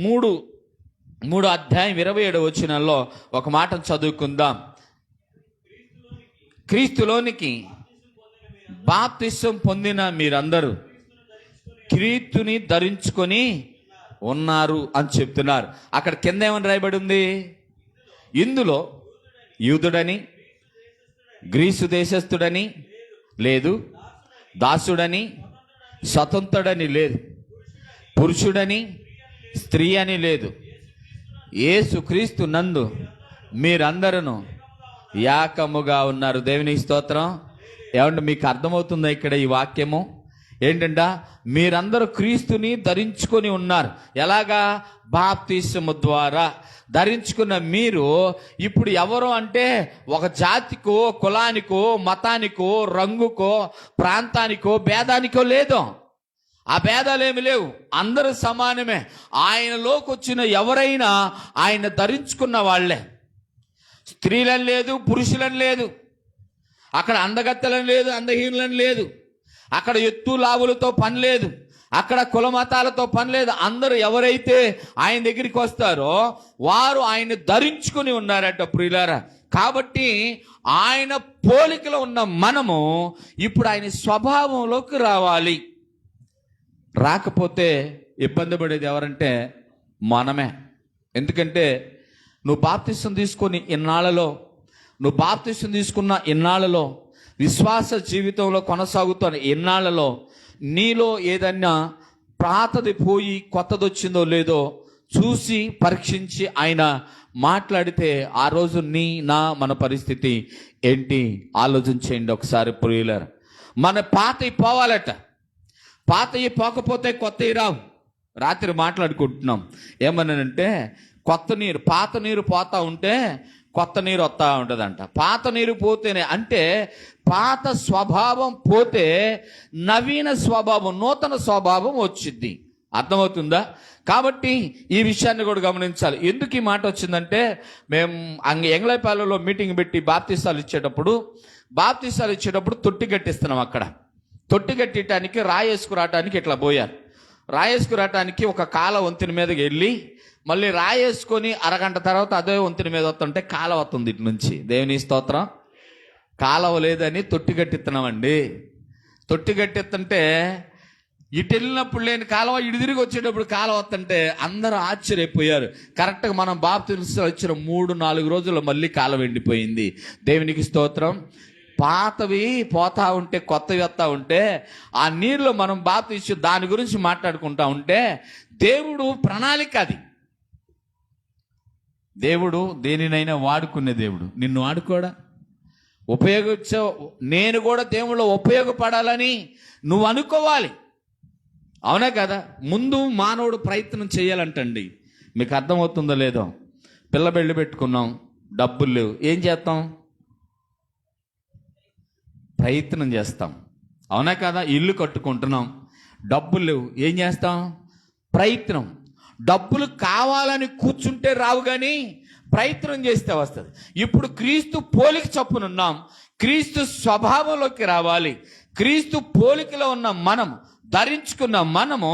3 అధ్యాయం 27 వచనంలో ఒక మాటను చదువుకుందాం. క్రీస్తులోనికి బాప్తిసం పొందిన మీరందరూ క్రీస్తుని ధరించుకొని ఉన్నారు అని చెప్తున్నారు. అక్కడ కింద ఏమని రాయబడి ఉంది? ఇందులో యూదుడని, గ్రీసు దేశస్థుడని లేదు, దాసుడని, స్వతంత్రుడని లేదు, పురుషుడని, స్త్రీ అని లేదు, యేసుక్రీస్తు నందు మీరందరూ ఏకముగా ఉన్నారు. దేవునికి స్తోత్రం. ఏమంటే మీకు అర్థమవుతుందా ఇక్కడ ఈ వాక్యము? ఏంటంట? మీరందరూ క్రీస్తుని ధరించుకొని ఉన్నారు. ఎలాగా? బాప్తిసము ద్వారా ధరించుకున్న మీరు ఇప్పుడు ఎవరు అంటే, ఒక జాతికో, కులానికో, మతానికో, రంగుకో, ప్రాంతానికో, భేదానికో లేదు. ఆ భేదాలేమి లేవు. అందరూ సమానమే. ఆయనలోకి వచ్చిన ఎవరైనా ఆయన ధరించుకున్న వాళ్ళే. స్త్రీలని లేదు, పురుషులని లేదు, అక్కడ అందగత్తెలని లేదు, అందహీనులని లేదు, అక్కడ ఎత్తు లావులతో పని లేదు, అక్కడ కుల మతాలతో పని లేదు. అందరూ ఎవరైతే ఆయన దగ్గరికి వస్తారో వారు ఆయన ధరించుకుని ఉన్నారట. ప్రియులారా, కాబట్టి ఆయన పోలికలో ఉన్న మనము ఇప్పుడు ఆయన స్వభావంలోకి రావాలి. రాకపోతే ఇబ్బంది పడేది ఎవరంటే మనమే. ఎందుకంటే నువ్వు బాప్తిసం తీసుకున్న ఇన్నాళ్ళలో, విశ్వాస జీవితంలో కొనసాగుతున్న ఇన్నాళ్ళలో నీలో ఏదన్నా పాతది పోయి కొత్తది వచ్చిందో లేదో చూసి పరీక్షించి ఆయన మాట్లాడితే ఆ రోజు మన పరిస్థితి ఏంటి ఆలోచన చేయండి ఒకసారి. ప్రియులారా, మన పాతవి పోవాలట. పాతవి పోకపోతే కొత్తవి రావు. రాత్రి మాట్లాడుకుంటున్నాం ఏమన్నానంటే, పాత నీరు పోతా ఉంటే కొత్త నీరు వస్తూ ఉంటుందంట. పాత నీరు పోతేనే, అంటే పాత స్వభావం పోతే నవీన స్వభావం, నూతన స్వభావం వచ్చింది. అర్థమవుతుందా? కాబట్టి ఈ విషయాన్ని కూడా గమనించాలి. ఎందుకు ఈ మాట వచ్చిందంటే, మేము ఎంగళాయపాలెంలో మీటింగ్ పెట్టి బాప్తిసాలు ఇచ్చేటప్పుడు తొట్టి కట్టిస్తున్నాం. అక్కడ తొట్టి కట్టడానికి రాయేసుకురావడానికి ఇట్లా పోయారు. రాయేసుకురావటానికి ఒక కాల వంతెన మీదకి వెళ్ళి మళ్ళీ రాయేసుకొని అరగంట తర్వాత అదే వంతెన మీద వస్తుంటే కాల వస్తుంది ఇటు నుంచి. దేవుని స్తోత్రం. కాలవ లేదని తొట్టి కట్టిస్తున్నామండి. తొట్టి కట్టిస్తుంటే ఇటు వెళ్ళినప్పుడు లేని కాలువ ఇటు తిరిగి వచ్చేటప్పుడు కాలువ వస్తుంటే అందరూ ఆశ్చర్యపోయారు. కరెక్ట్గా మనం బాప్తిస్మం వచ్చిన 3-4 రోజుల్లో మళ్ళీ కాలువ ఎండిపోయింది. దేవునికి స్తోత్రం. పాతవి పోతా ఉంటే కొత్తవి వస్తూ ఉంటే ఆ నీళ్ళు మనం బాప్తిస్మం దాని గురించి మాట్లాడుకుంటా ఉంటే దేవుడు ప్రణాళిక అది. దేవుడు దేనినైనా వాడుకునే దేవుడు. నిన్ను వాడుకోడా ఉపయోగించావు. నేను కూడా దేవుళ్ళు ఉపయోగపడాలని నువ్వు అనుకోవాలి. అవునా కదా? ముందు మానవుడు ప్రయత్నం చేయాలంటండి. మీకు అర్థమవుతుందో లేదో? పిల్ల పెళ్ళి పెట్టుకున్నాం, డబ్బులు లేవు, ఏం చేస్తాం? ప్రయత్నం చేస్తాం. అవునా కదా? ఇల్లు కట్టుకుంటున్నాం, డబ్బులు లేవు, ఏం చేస్తాం? ప్రయత్నం. డబ్బులు కావాలని కూర్చుంటే రావు, కానీ ప్రయత్నం చేస్తే వస్తుంది. ఇప్పుడు క్రీస్తు పోలిక చొప్పునున్నాం. క్రీస్తు స్వభావంలోకి రావాలి. క్రీస్తు పోలికలో ఉన్న మనం ధరించుకున్న మనము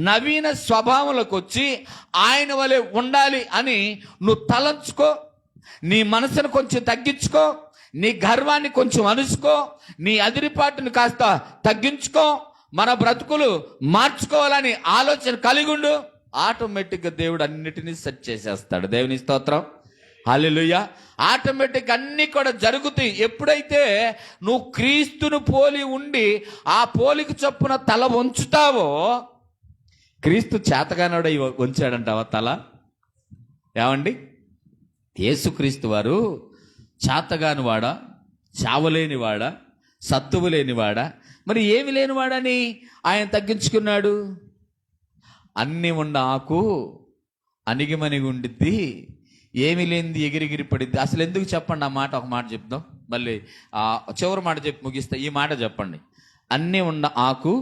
నవీన స్వభావంలోకి వచ్చి ఆయన వలె ఉండాలి అని నువ్వు తలంచుకో. నీ మనసును కొంచెం తగ్గించుకో, నీ గర్వాన్ని కొంచెం అణుచుకో, నీ అదిరిపాటును కాస్త తగ్గించుకో. మన బ్రతుకులు మార్చుకోవాలని ఆలోచన కలిగి ఉండు. ఆటోమేటిక్గా దేవుడు అన్నిటినీ సెట్ చేసేస్తాడు. దేవుని స్తోత్రం. హల్లెలూయా. ఆటోమేటిక్ అన్నీ కూడా జరుగుతాయి ఎప్పుడైతే నువ్వు క్రీస్తును పోలి ఉండి ఆ పోలికి చొప్పున తల వంచుతావో. క్రీస్తు చేతగానోడై వంచాడంటావా తల? ఏమండి? యేసుక్రీస్తు వారు చేతగానివాడా, చావలేనివాడా, సత్తువు లేనివాడా? మరి ఏమి లేనివాడని ఆయన తగ్గించుకున్నాడు. అన్నీ ఉన్న ఆకు అణిగిమణిగి ఉండిద్ది, ఏమి లేనిది ఎగిరిగిరి పడిద్ది. అసలు ఎందుకు చెప్పండి ఆ మాట? ఒక మాట చెప్దాం, మళ్ళీ చివరి మాట చెప్పి ముగిస్తా. ఈ మాట చెప్పండి. అన్నీ ఉన్న ఆకు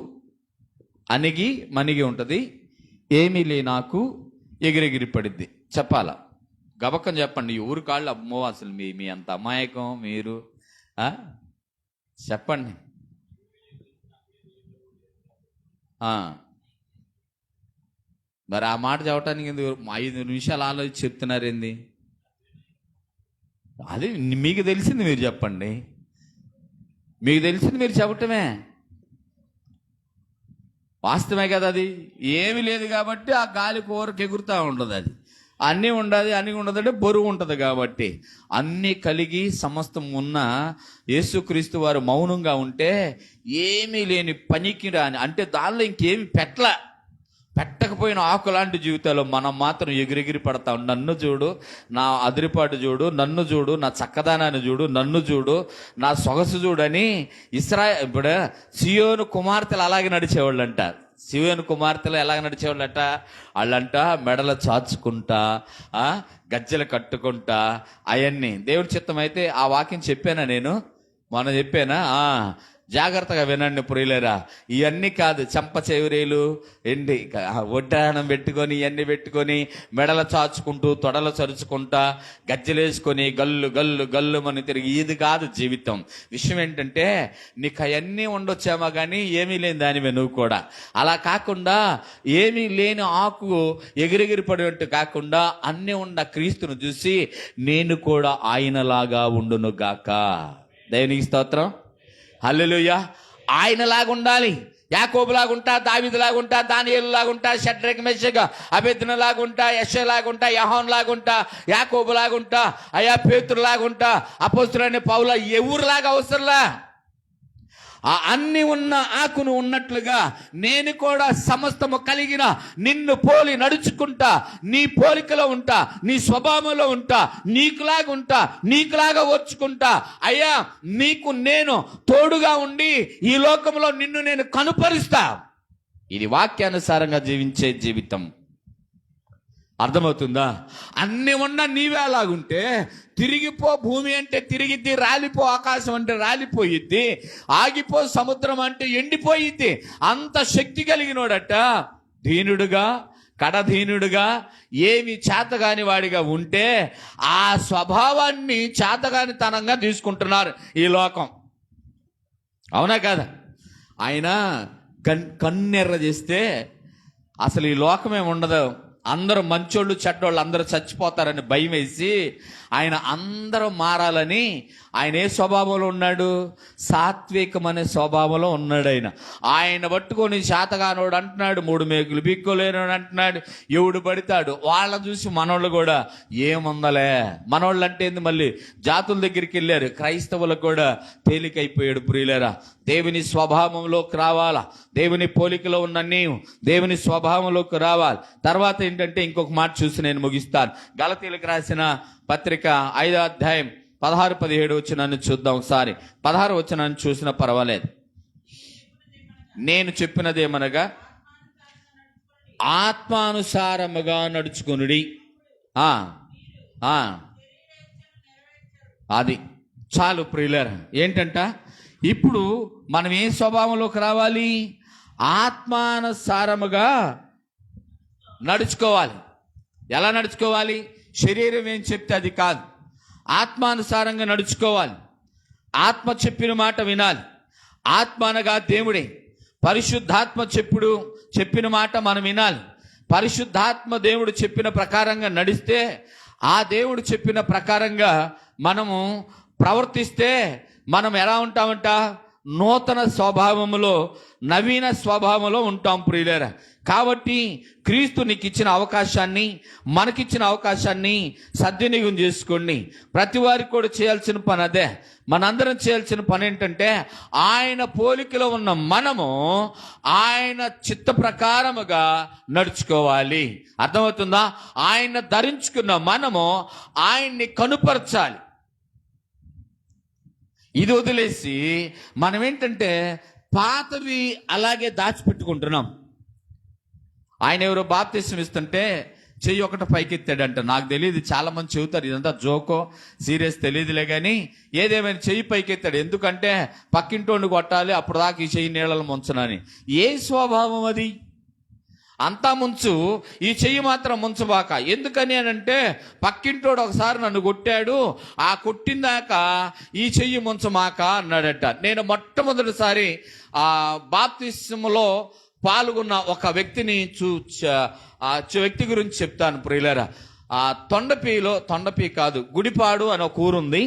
అణిగి మణిగి ఉంటుంది, ఏమీ లేని ఆకు ఎగిరెగిరి పడిద్ది. చెప్పాలా? గబక్కం చెప్పండి. ఈ ఊరు కాళ్ళు అమ్మో, అసలు మీ అంత అమాయకం మీరు. చెప్పండి. మరి ఆ మాట చెప్పడానికి 5 నిమిషాలు ఆలోచించి చెప్తున్నారు ఏంది? అది మీకు తెలిసింది మీరు చెప్పండి. మీకు తెలిసింది మీరు చెప్పటమే వాస్తవమే కదా. అది ఏమి లేదు కాబట్టి ఆ గాలి కూరకు ఎగురుతూ ఉండదు. అది అన్నీ ఉండదు. అన్నీ ఉండదంటే బరువు ఉంటుంది కాబట్టి. అన్నీ కలిగి సమస్తం ఉన్న యేసుక్రీస్తు వారు మౌనంగా ఉంటే ఏమీ లేని పనికి రాని, అంటే దానిలో ఇంకేమి పెట్టకపోయిన ఆకు లాంటి జీవితాల్లో మనం మాత్రం ఎగిరెగిరి పడతాం. నన్ను చూడు, నా అదిరిపాటు చూడు, నన్ను చూడు, నా చక్కదానాన్ని చూడు, నన్ను చూడు, నా సొగసు చూడని ఇప్పుడు సియోను కుమార్తెలు అలాగే నడిచేవాళ్ళు అంట. సియోను కుమార్తెలు ఎలాగ నడిచేవాళ్ళట? వాళ్ళంట మెడలు చాచుకుంటా, గజ్జలు కట్టుకుంటా, అవన్నీ. దేవుడి చిత్తం అయితే ఆ వాక్యం చెప్పానా నేను? మొన్న చెప్పానా? జాగ్రత్తగా వినండి ప్రియులారా. ఇవన్నీ కాదు, చంప చెవిరేలు ఎండి ఒడ్డానం పెట్టుకొని ఇవన్నీ పెట్టుకొని మెడల చాచుకుంటూ తొడలు చరుచుకుంటా గజ్జలేసుకొని గల్లు గల్లు గల్లు అని తిరిగి, ఇది కాదు జీవితం. విషయం ఏంటంటే నీకు అవన్నీ ఉండొచ్చామా కానీ ఏమీ లేని దానివే నువ్వు కూడా. అలా కాకుండా ఏమీ లేని ఆకు ఎగిరెగిరి పడినట్టు కాకుండా అన్నీ ఉన్న క్రీస్తును చూసి నేను కూడా ఆయనలాగా ఉండును గాక. దేవునికి స్తోత్రం. హల్లెలూయా. ఆయనలాగా ఉండాలి. యాకోబులాగుంటా, దావీదులాగుంటా, దానియేలులాగుంటా, షడ్రక్ మెషక్ అబేద్నెగోలాగుంటా, యెషయాలాగుంటా, యోహానులాగుంటా, యాకోబులాగుంటా, అయ్యా పేతురులాగుంటా, అపోస్తలుడైన పౌలు ఎవరిలాగా అవసరంలా. ఆ అన్ని ఉన్న ఆకును ఉన్నట్లుగా నేను కూడా సమస్తము కలిగిన నిన్ను పోలి నడుచుకుంటా, నీ పోలికలో ఉంటా, నీ స్వభావంలో ఉంటా, నీకులాగా ఉంటా, నీకులాగా వచ్చుకుంటా. అయ్యా నీకు నేను తోడుగా ఉండి ఈ లోకంలో నిన్ను నేను కనుపరుస్తా. ఇది వాక్యానుసారంగా జీవించే జీవితం. అర్థమవుతుందా? అన్ని ఉన్న నీవే అలాగుంటే తిరిగిపో భూమి అంటే తిరిగిద్ది, రాలిపో ఆకాశం అంటే రాలిపోయిద్ది, ఆగిపో సముద్రం అంటే ఎండిపోయిద్ది. అంత శక్తి కలిగినోడట దీనుడుగా, కడధీనుడుగా, ఏమి చేతగాని వాడిగా ఉంటే ఆ స్వభావాన్ని చేతగానితనంగా తీసుకుంటున్నారు ఈ లోకం. అవునా కదా? ఆయన కన్నెర్ర చేస్తే అసలు ఈ లోకమే ఉండదు, అందరూ మంచోళ్ళు చెడ్డోళ్ళు అందరూ చచ్చిపోతారని భయం వేసి ఆయన అందరూ మారాలని ఆయన ఏ స్వభావంలో ఉన్నాడు? సాత్వికం అనే స్వభావంలో ఉన్నాడు. ఆయన పట్టుకొని శాతగానోడు అంటున్నాడు, 3 మేకులు బిక్కోలేనోడు అంటున్నాడు, ఎవడు పడతాడు. వాళ్ళని చూసి మనోళ్ళు కూడా ఏముందలే, మనోళ్ళు అంటే ఏంది, మళ్ళీ జాతుల దగ్గరికి వెళ్ళారు. క్రైస్తవులకు కూడా తేలికైపోయాడు. ప్రియులారా, దేవుని స్వభావంలోకి రావాలా, దేవుని పోలికలో ఉన్న నీవు దేవుని స్వభావంలోకి రావాలి. తర్వాత ఏంటంటే ఇంకొక మాట చూసి నేను ముగిస్తాను. గలతీయులకు రాసిన పత్రిక 5వ అధ్యాయం 16-17 వచనాన్ని చూద్దాం ఒకసారి. 16 వచనాన్ని చూసినా పర్వాలేదు. నేను చెప్పినదేమనగా ఆత్మానుసారముగా నడుచుకొనుడి. అది చాలు ప్రియులారా. ఏంటంట, ఇప్పుడు మనం ఏ స్వభావంలోకి రావాలి? ఆత్మానుసారముగా నడుచుకోవాలి. ఎలా నడుచుకోవాలి? శరీరం ఏం చెప్తే అది కాదు, ఆత్మానుసారంగా నడుచుకోవాలి. ఆత్మ చెప్పిన మాట వినాలి. ఆత్మ అనగా దేవుడే. పరిశుద్ధాత్మ చెప్పిన మాట మనం వినాలి. పరిశుద్ధాత్మ దేవుడు చెప్పిన ప్రకారంగా నడిస్తే, ఆ దేవుడు చెప్పిన ప్రకారంగా మనము ప్రవర్తిస్తే మనం ఎలా ఉంటామంట? నూతన స్వభావములో, నవీన స్వభావంలో ఉంటాం ప్రియులారా. కాబట్టి క్రీస్తు నీకు ఇచ్చిన అవకాశాన్ని, మనకిచ్చిన అవకాశాన్ని సద్వినియోగం చేసుకోండి. ప్రతి వారికి కూడా చేయాల్సిన పని అదే. మనందరం చేయాల్సిన పని ఏంటంటే, ఆయన పోలికలో ఉన్న మనము ఆయన చిత్త ప్రకారముగా నడుచుకోవాలి. అర్థమవుతుందా? ఆయన ధరించుకున్న మనము ఆయన్ని కనుపరచాలి. ఇది వదిలేసి మనం ఏంటంటే పాతవి అలాగే దాచిపెట్టుకుంటున్నాం. ఆయన ఎవరో బాప్తిస్మం ఇస్తుంటే చెయ్యి ఒకటి పైకెత్తాడంట. నాకు తెలియదు, చాలా మంది చెబుతారు ఇదంతా జోకో సీరియస్ తెలియదులే కానీ, ఏదేమైనా చెయ్యి పైకెత్తాడు. ఎందుకంటే పక్కింటోడిని కొట్టాలి, అప్పుడు దాకా ఈ చెయ్యి నీళ్ళలో ముంచనని. ఏ స్వభావం అది? అంతా ముంచు, ఈ చెయ్యి మాత్రం ముంచబాక. ఎందుకని అని అంటే, పక్కింటోడు ఒకసారి నన్ను కొట్టాడు, ఆ కొట్టిందాక ఈ చెయ్యి ముంచమాక అన్నాడట. నేను మొట్టమొదటిసారి ఆ బాప్తిస్మలో పాల్గొన్న ఒక వ్యక్తిని వ్యక్తి గురించి చెప్తాను ప్రియులారా. ఆ తొండపి కాదు, గుడిపాడు అనే ఒక ఊరుంది.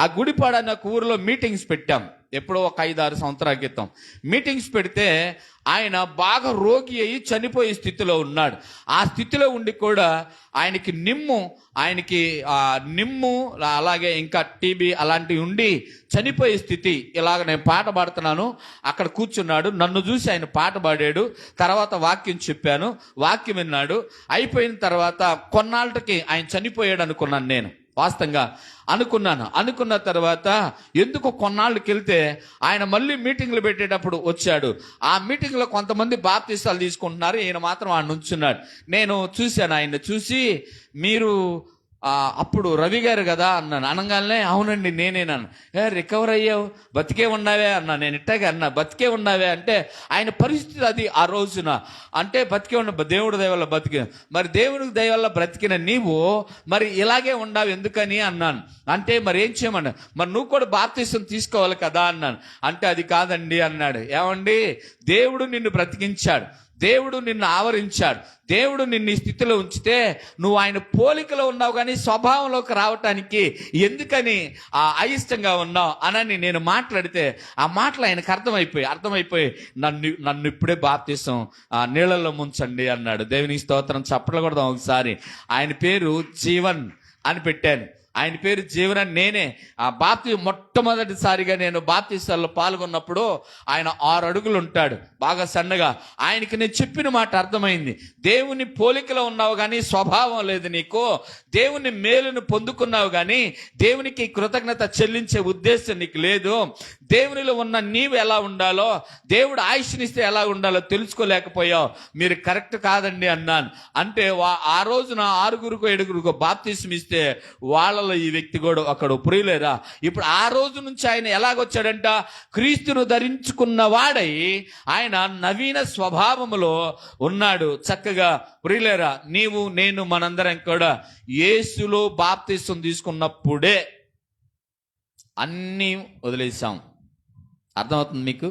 ఆ గుడిపాడు అనే ఒక ఊరిలో మీటింగ్స్ పెట్టాం. ఎప్పుడో ఒక 5-6 సంవత్సరాల క్రితం మీటింగ్స్ పెడితే ఆయన బాగా రోగి అయ్యి చనిపోయే స్థితిలో ఉన్నాడు. ఆ స్థితిలో ఉండి కూడా ఆయనకి నిమ్ము అలాగే ఇంకా టీబీ అలాంటివి ఉండి చనిపోయే స్థితి. ఇలాగ నేను పాట పాడుతున్నాను, అక్కడ కూర్చున్నాడు, నన్ను చూసి ఆయన పాట పాడాడు. తర్వాత వాక్యం చెప్పాను, వాక్యం విన్నాడు. అయిపోయిన తర్వాత కొన్నాళ్ళకి ఆయన చనిపోయాడు అనుకున్నాను. నేను వాస్తవంగా అనుకున్న తర్వాత ఎందుకు కొన్నాళ్ళకి వెళ్తే ఆయన మళ్ళీ మీటింగ్లు పెట్టేటప్పుడు వచ్చాడు. ఆ మీటింగ్లో కొంతమంది బాప్తిసాలు తీసుకుంటున్నారు, ఈయన మాత్రం ఆయన నుంచున్నాడు. నేను చూశాను, ఆయన చూసి, మీరు అప్పుడు రవి గారు కదా అన్నాను. అనగానే అవునండి నేనేనాను. రికవర్ అయ్యావు, బతికే ఉన్నావే అన్నా. నేను ఇట్టాగే అన్నా, బతికే ఉన్నావే అంటే ఆయన పరిస్థితి అది ఆ రోజున. అంటే బతికే ఉన్న దేవుడి దయ వల్ల బతికి, మరి దేవుడికి దయ వల్ల బ్రతికిన నీవు మరి ఇలాగే ఉండావు ఎందుకని అన్నాను. అంటే మరి ఏం చేయమన్నా, మరి నువ్వు కూడా బాప్తిసం తీసుకోవాలి కదా అన్నాను. అంటే అది కాదండి అన్నాడు. ఏమండి, దేవుడు నిన్ను బ్రతికించాడు, దేవుడు నిన్ను ఆవరించాడు, దేవుడు నిన్ను ఈ స్థితిలో ఉంచితే నువ్వు ఆయన పోలికలో ఉన్నావు, కానీ స్వభావంలోకి రావటానికి ఎందుకని అయిష్టంగా ఉన్నావు అని నేను మాట్లాడితే, ఆ మాటలు ఆయనకు అర్థమైపోయి నన్ను ఇప్పుడే బాప్తిసం నీళ్ళల్లో ముంచండి అన్నాడు. దేవునికి స్తోత్రం. చప్పట్లు కొడదాం ఒకసారి. ఆయన పేరు జీవన్ అని పెట్టాను. ఆయన పేరు జీవన. నేనే మొట్టమొదటిసారిగా నేను బాప్తిసాల్లో పాల్గొన్నప్పుడు ఆయన 6 అడుగులు ఉంటాడు, బాగా సన్నగా. ఆయనకి నేను చెప్పిన మాట అర్థమైంది. దేవుని పోలికలో ఉన్నావు కానీ స్వభావం లేదు నీకు. దేవుని మేలును పొందుకున్నావు కానీ దేవునికి కృతజ్ఞత చెల్లించే ఉద్దేశం నీకు లేదు. దేవునిలో ఉన్న నీవు ఎలా ఉండాలో, దేవుడు ఆయుష్నిస్తే ఎలా ఉండాలో తెలుసుకోలేకపోయావు. మీరు కరెక్ట్ కాదండి అన్నాను. అంటే ఆ రోజున 6-7 బాప్తిసం ఇస్తే వాళ్ళలో ఈ వ్యక్తి కూడా అక్కడ ప్రియులేరా. ఇప్పుడు ఆ రోజు నుంచి ఆయన ఎలాగొచ్చాడంట, క్రీస్తును ధరించుకున్న వాడై ఆయన నవీన స్వభావములో ఉన్నాడు. చక్కగా ప్రియులేరా, నీవు నేను మనందరం కూడా యేసులో బాప్తిసం తీసుకున్నప్పుడే అన్నీ వదిలేసాం. అర్థమవుతుంది మీకు?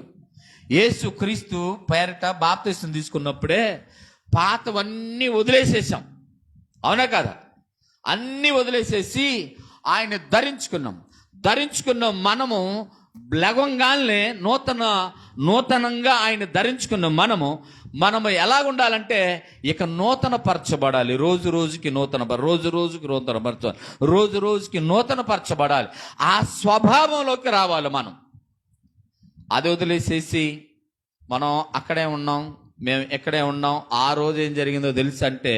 యేసు క్రీస్తు పేరిట బాప్తిసం తీసుకున్నప్పుడే పాతవన్నీ వదిలేసేసాం, అవునా కదా? అన్నీ వదిలేసేసి ఆయన ధరించుకున్న మనము లగంగానే నూతనంగా ఆయన ధరించుకున్న మనము ఎలా ఉండాలంటే ఇక నూతన పరచబడాలి. రోజు రోజుకి నూతన పరచబడాలి. ఆ స్వభావంలోకి రావాలి మనం. అది వదిలేసేసి మనం అక్కడే ఉన్నాం, మేము ఎక్కడే ఉన్నాం, ఆ రోజు ఏం జరిగిందో తెలుసు అంటే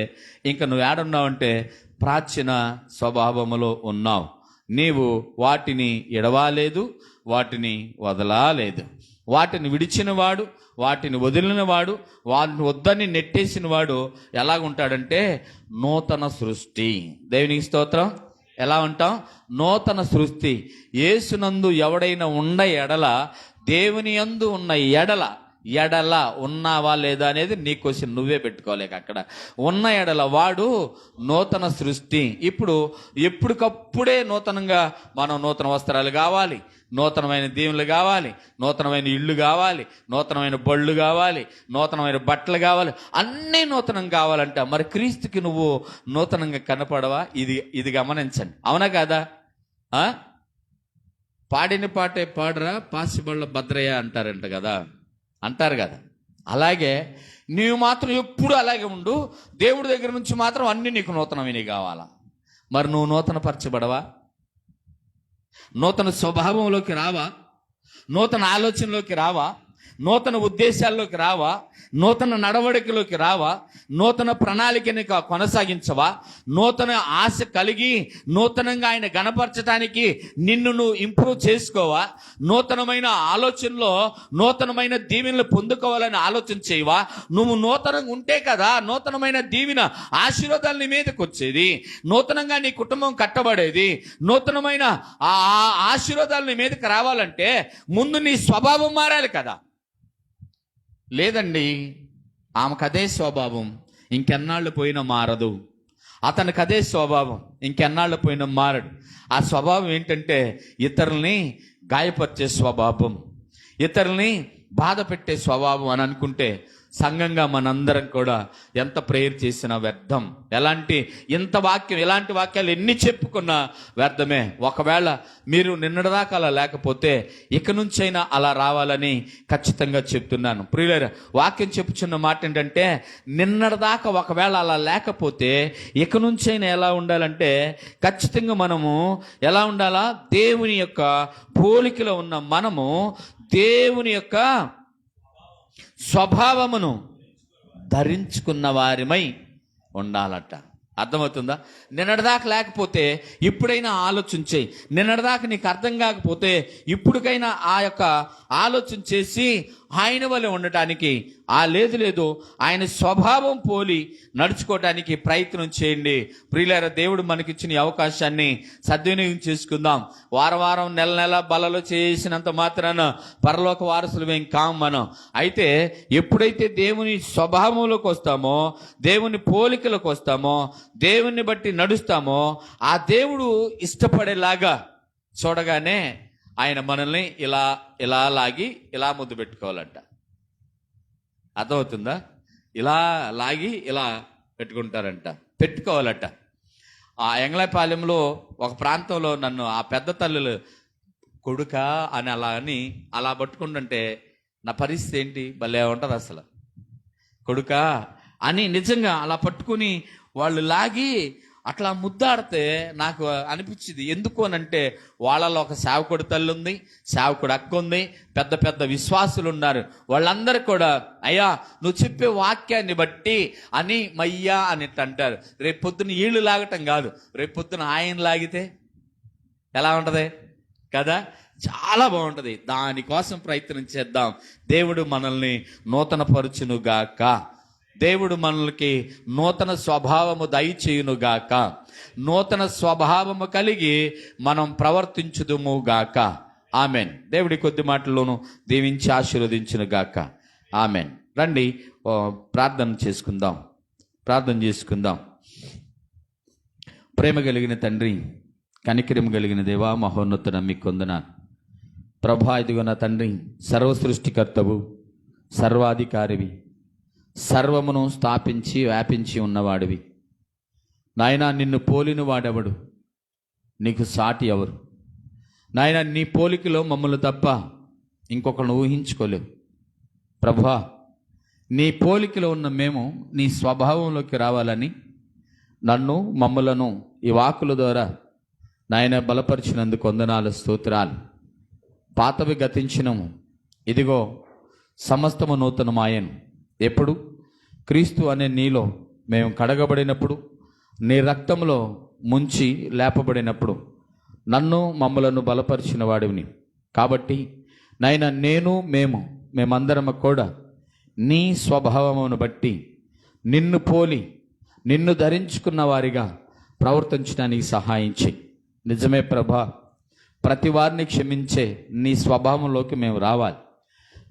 ఇంకా నువ్వు ఏడున్నావంటే ప్రాచీన స్వభావములో ఉన్నావు. నీవు వాటిని ఎడవాలేదు, వాటిని వదలాలేదు. వాటిని విడిచినవాడు, వాటిని వదిలినవాడు, వాటిని వద్దని నెట్టేసిన వాడు ఎలాగుంటాడంటే నూతన సృష్టి. దేవునికి స్తోత్రం. ఎలా ఉంటాం? నూతన సృష్టి. యేసునందు ఎవడైనా ఉన్న ఎడల, దేవుని యందు ఉన్న ఎడల ఉన్నావా లేదా అనేది నీ క్వశ్చన్ నువ్వే పెట్టుకోలేక. అక్కడ ఉన్న ఎడల వాడు నూతన సృష్టి. ఇప్పుడు ఎప్పటికప్పుడే నూతనంగా మనం నూతన వస్త్రాలు కావాలి, నూతనమైన దీవులు కావాలి, నూతనమైన ఇళ్ళు కావాలి, నూతనమైన బళ్ళు కావాలి, నూతనమైన బట్టలు కావాలి, అన్నీ నూతనం కావాలంట. మరి క్రీస్తుకి నువ్వు నూతనంగా కనపడవా? ఇది గమనించండి, అవునా కాదా? పాడిన పాటే పాడరా పాసిబళ్ళ భద్రయ్య అంటారు కదా. అలాగే నీవు మాత్రం ఎప్పుడు అలాగే ఉండు. దేవుడి దగ్గర నుంచి మాత్రం అన్ని నీకు నూతనమైనవి కావాలా? మరి నువ్వు నూతన పరచబడవా? నూతన స్వభావంలోకి రావా? నూతన ఆలోచనలోకి రావా? నూతన ఉద్దేశాల్లోకి రావా? నూతన నడవడికలోకి రావా? నూతన ప్రణాళికని కొనసాగించవా? నూతన ఆశ కలిగి నూతనంగా ఆయన గణపరచడానికి నిన్ను నువ్వు ఇంప్రూవ్ చేసుకోవా? నూతనమైన ఆలోచనలో నూతనమైన దీవెనలు పొందుకోవాలని ఆలోచన చేయవా? నువ్వు నూతనంగా ఉంటే కదా నూతనమైన దీవెన ఆశీర్వాదాలు నీ మీదకి వచ్చేది, నూతనంగా నీ కుటుంబం కట్టబడేది. నూతనమైన ఆ ఆశీర్వాదాలు నీ మీదకి రావాలంటే ముందు నీ స్వభావం మారాలి కదా. లేదండి, ఆమెకు అదే స్వభావం ఇంకెన్నాళ్ళు పోయినా మారదు, అతనికి అదే స్వభావం ఇంకెన్నాళ్ళు పోయినా మారడు. ఆ స్వభావం ఏంటంటే ఇతరుల్ని గాయపరిచే స్వభావం, ఇతరుల్ని బాధ పెట్టే స్వభావం అని అనుకుంటే సంఘంగా మనందరం కూడా ఎంత ప్రేయర్ చేసినా వ్యర్థం. ఇలాంటి వాక్యాలు ఎన్ని చెప్పుకున్నా వ్యర్థమే. ఒకవేళ మీరు నిన్నటిదాకా అలా లేకపోతే ఇక నుంచైనా అలా రావాలని ఖచ్చితంగా చెప్తున్నాను. ప్రియులారా, వాక్యం చెప్పుచున్న మాట ఏంటంటే నిన్నటిదాకా ఒకవేళ అలా లేకపోతే ఇక నుంచైనా ఎలా ఉండాలంటే ఖచ్చితంగా మనము ఎలా ఉండాలా? దేవుని యొక్క పోలికలో ఉన్న మనము దేవుని యొక్క స్వభావమును ధరించుకున్న వారిమై ఉండాలట. అర్థమవుతుందా? నిన్నటిదాకా లేకపోతే ఇప్పుడైనా ఆలోచించే. నిన్నటిదాకా నీకు అర్థం కాకపోతే ఇప్పటికైనా ఆ యొక్క ఆలోచన చేసి ఆయన వలె ఉండటానికి లేదు ఆయన స్వభావం పోలి నడుచుకోవటానికి ప్రయత్నం చేయండి. ప్రియులారా, దేవుడు మనకిచ్చిన అవకాశాన్ని సద్వినియోగం చేసుకుందాం. వారం నెల బలలో చేసినంత మాత్రాన పరలోక వారసులమేం కాం మనం. అయితే ఎప్పుడైతే దేవుని స్వభావంలోకి వస్తామో, దేవుని పోలికలకు వస్తామో, దేవుణ్ణి బట్టి నడుస్తామో, ఆ దేవుడు ఇష్టపడేలాగా చూడగానే ఆయన మనల్ని ఇలా లాగి ఇలా ముద్దు పెట్టుకోవాలంట. అర్థమవుతుందా? ఇలా లాగి ఇలా పెట్టుకోవాలట. ఆ ఎంగళపాలెంలో ఒక ప్రాంతంలో నన్ను ఆ పెద్ద తల్లులు కొడుకా అని అలా పట్టుకుంటుంటే నా పరిస్థితి ఏంటి? భలే ఉంటుంది అసలు. కొడుకా అని నిజంగా అలా పట్టుకుని వాళ్ళు లాగి అట్లా ముద్దాడితే నాకు అనిపించింది. ఎందుకు అనంటే వాళ్ళలో ఒక సేవకుడి తల్లి ఉంది, సేవకుడు అక్క ఉంది, పెద్ద పెద్ద విశ్వాసులు ఉన్నారు. వాళ్ళందరూ కూడా అయ్యా నువ్వు చెప్పే వాక్యాన్ని బట్టి అని మయ్యా అని అంటారు. రేపు పొద్దున వీళ్ళు లాగటం కాదు, రేపు పొద్దున ఆయన లాగితే ఎలా ఉంటుంది కదా? చాలా బాగుంటుంది. దానికోసం ప్రయత్నం చేద్దాం. దేవుడు మనల్ని నూతన పరుచునుగాక. దేవుడు మనకి నూతన స్వభావము దయచేయునుగాక. నూతన స్వభావము కలిగి మనం ప్రవర్తించుదుముగాక. ఆమెన్. దేవుడి కొద్ది మాటల్లోనూ దీవించి ఆశీర్వదించునుగాక. ఆమెన్. రండి ప్రార్థన చేసుకుందాం. ప్రేమ కలిగిన తండ్రి, కనికరం కలిగిన దేవా, మహోన్నతుడ మీకు వందనాలు ప్రభా. ఇదిగో నా తండ్రి, సర్వ సృష్టికర్తవు, సర్వాధికారివి, సర్వమును స్థాపించి వ్యాపించి ఉన్నవాడివి. నాయన, నిన్ను పోలిన వాడెవడు? నీకు సాటి ఎవరు? నాయన, నీ పోలికలో మమ్మల్ని తప్ప ఇంకొకరిని ఊహించుకోలేవు. ప్రభువా, నీ పోలికలో ఉన్న మేము నీ స్వభావంలోకి రావాలని నన్ను మమ్మలను ఈ వాక్కుల ద్వారా నాయన బలపరిచినందుకు వందనాలు, స్తోత్రాలు. పాతవి గతించినము, ఇదిగో సమస్తము నూతనమాయను. ఎప్పుడు? క్రీస్తు అనే నీలో మేము కడగబడినప్పుడు, నీ రక్తంలో ముంచి లేపబడినప్పుడు నన్ను మమ్మలను బలపరిచిన వాడిని. కాబట్టి నాయన, మేమందరము కూడా నీ స్వభావమును బట్టి నిన్ను పోలి నిన్ను ధరించుకున్న వారిగా ప్రవర్తించడానికి సహాయం చేయి. నిజమే ప్రభా, ప్రతి వారిని క్షమించే నీ స్వభావంలోకి మేము రావాలి.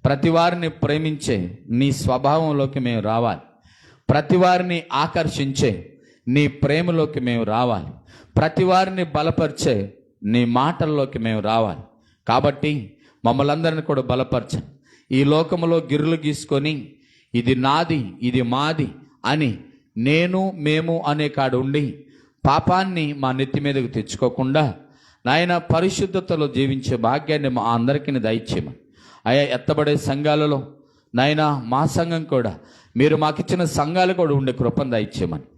ప్రతి వారిని ప్రేమించే నీ స్వభావంలోకి మేము రావాలి. ప్రతి వారిని ఆకర్షించే నీ ప్రేమలోకి మేము రావాలి. ప్రతి వారిని బలపరిచే నీ మాటల్లోకి మేము రావాలి. కాబట్టి మమ్మల్ని అందరిని కూడా బలపరచండి. ఈ లోకములో గిర్రులు గీసుకొని ఇది నాది, ఇది మాది అని మేము అనే కాడు ఉండి పాపాన్ని మా నెత్తి మీదకు తెచ్చుకోకుండా నాయన పరిశుద్ధతలో జీవించే భాగ్యాన్ని మా అందరికీ దయచేయమని. అయా, ఎత్తబడే సంఘాలలో నాయన మా సంఘం కూడా, మీరు మాకిచ్చిన సంఘాలు కూడా ఉండే కృపను దయచేయమని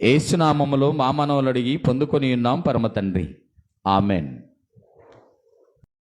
యేసు నామములో మా మనవులు అడిగి పొందుకొని ఉన్నాం పరమ తండ్రి. ఆమెన్.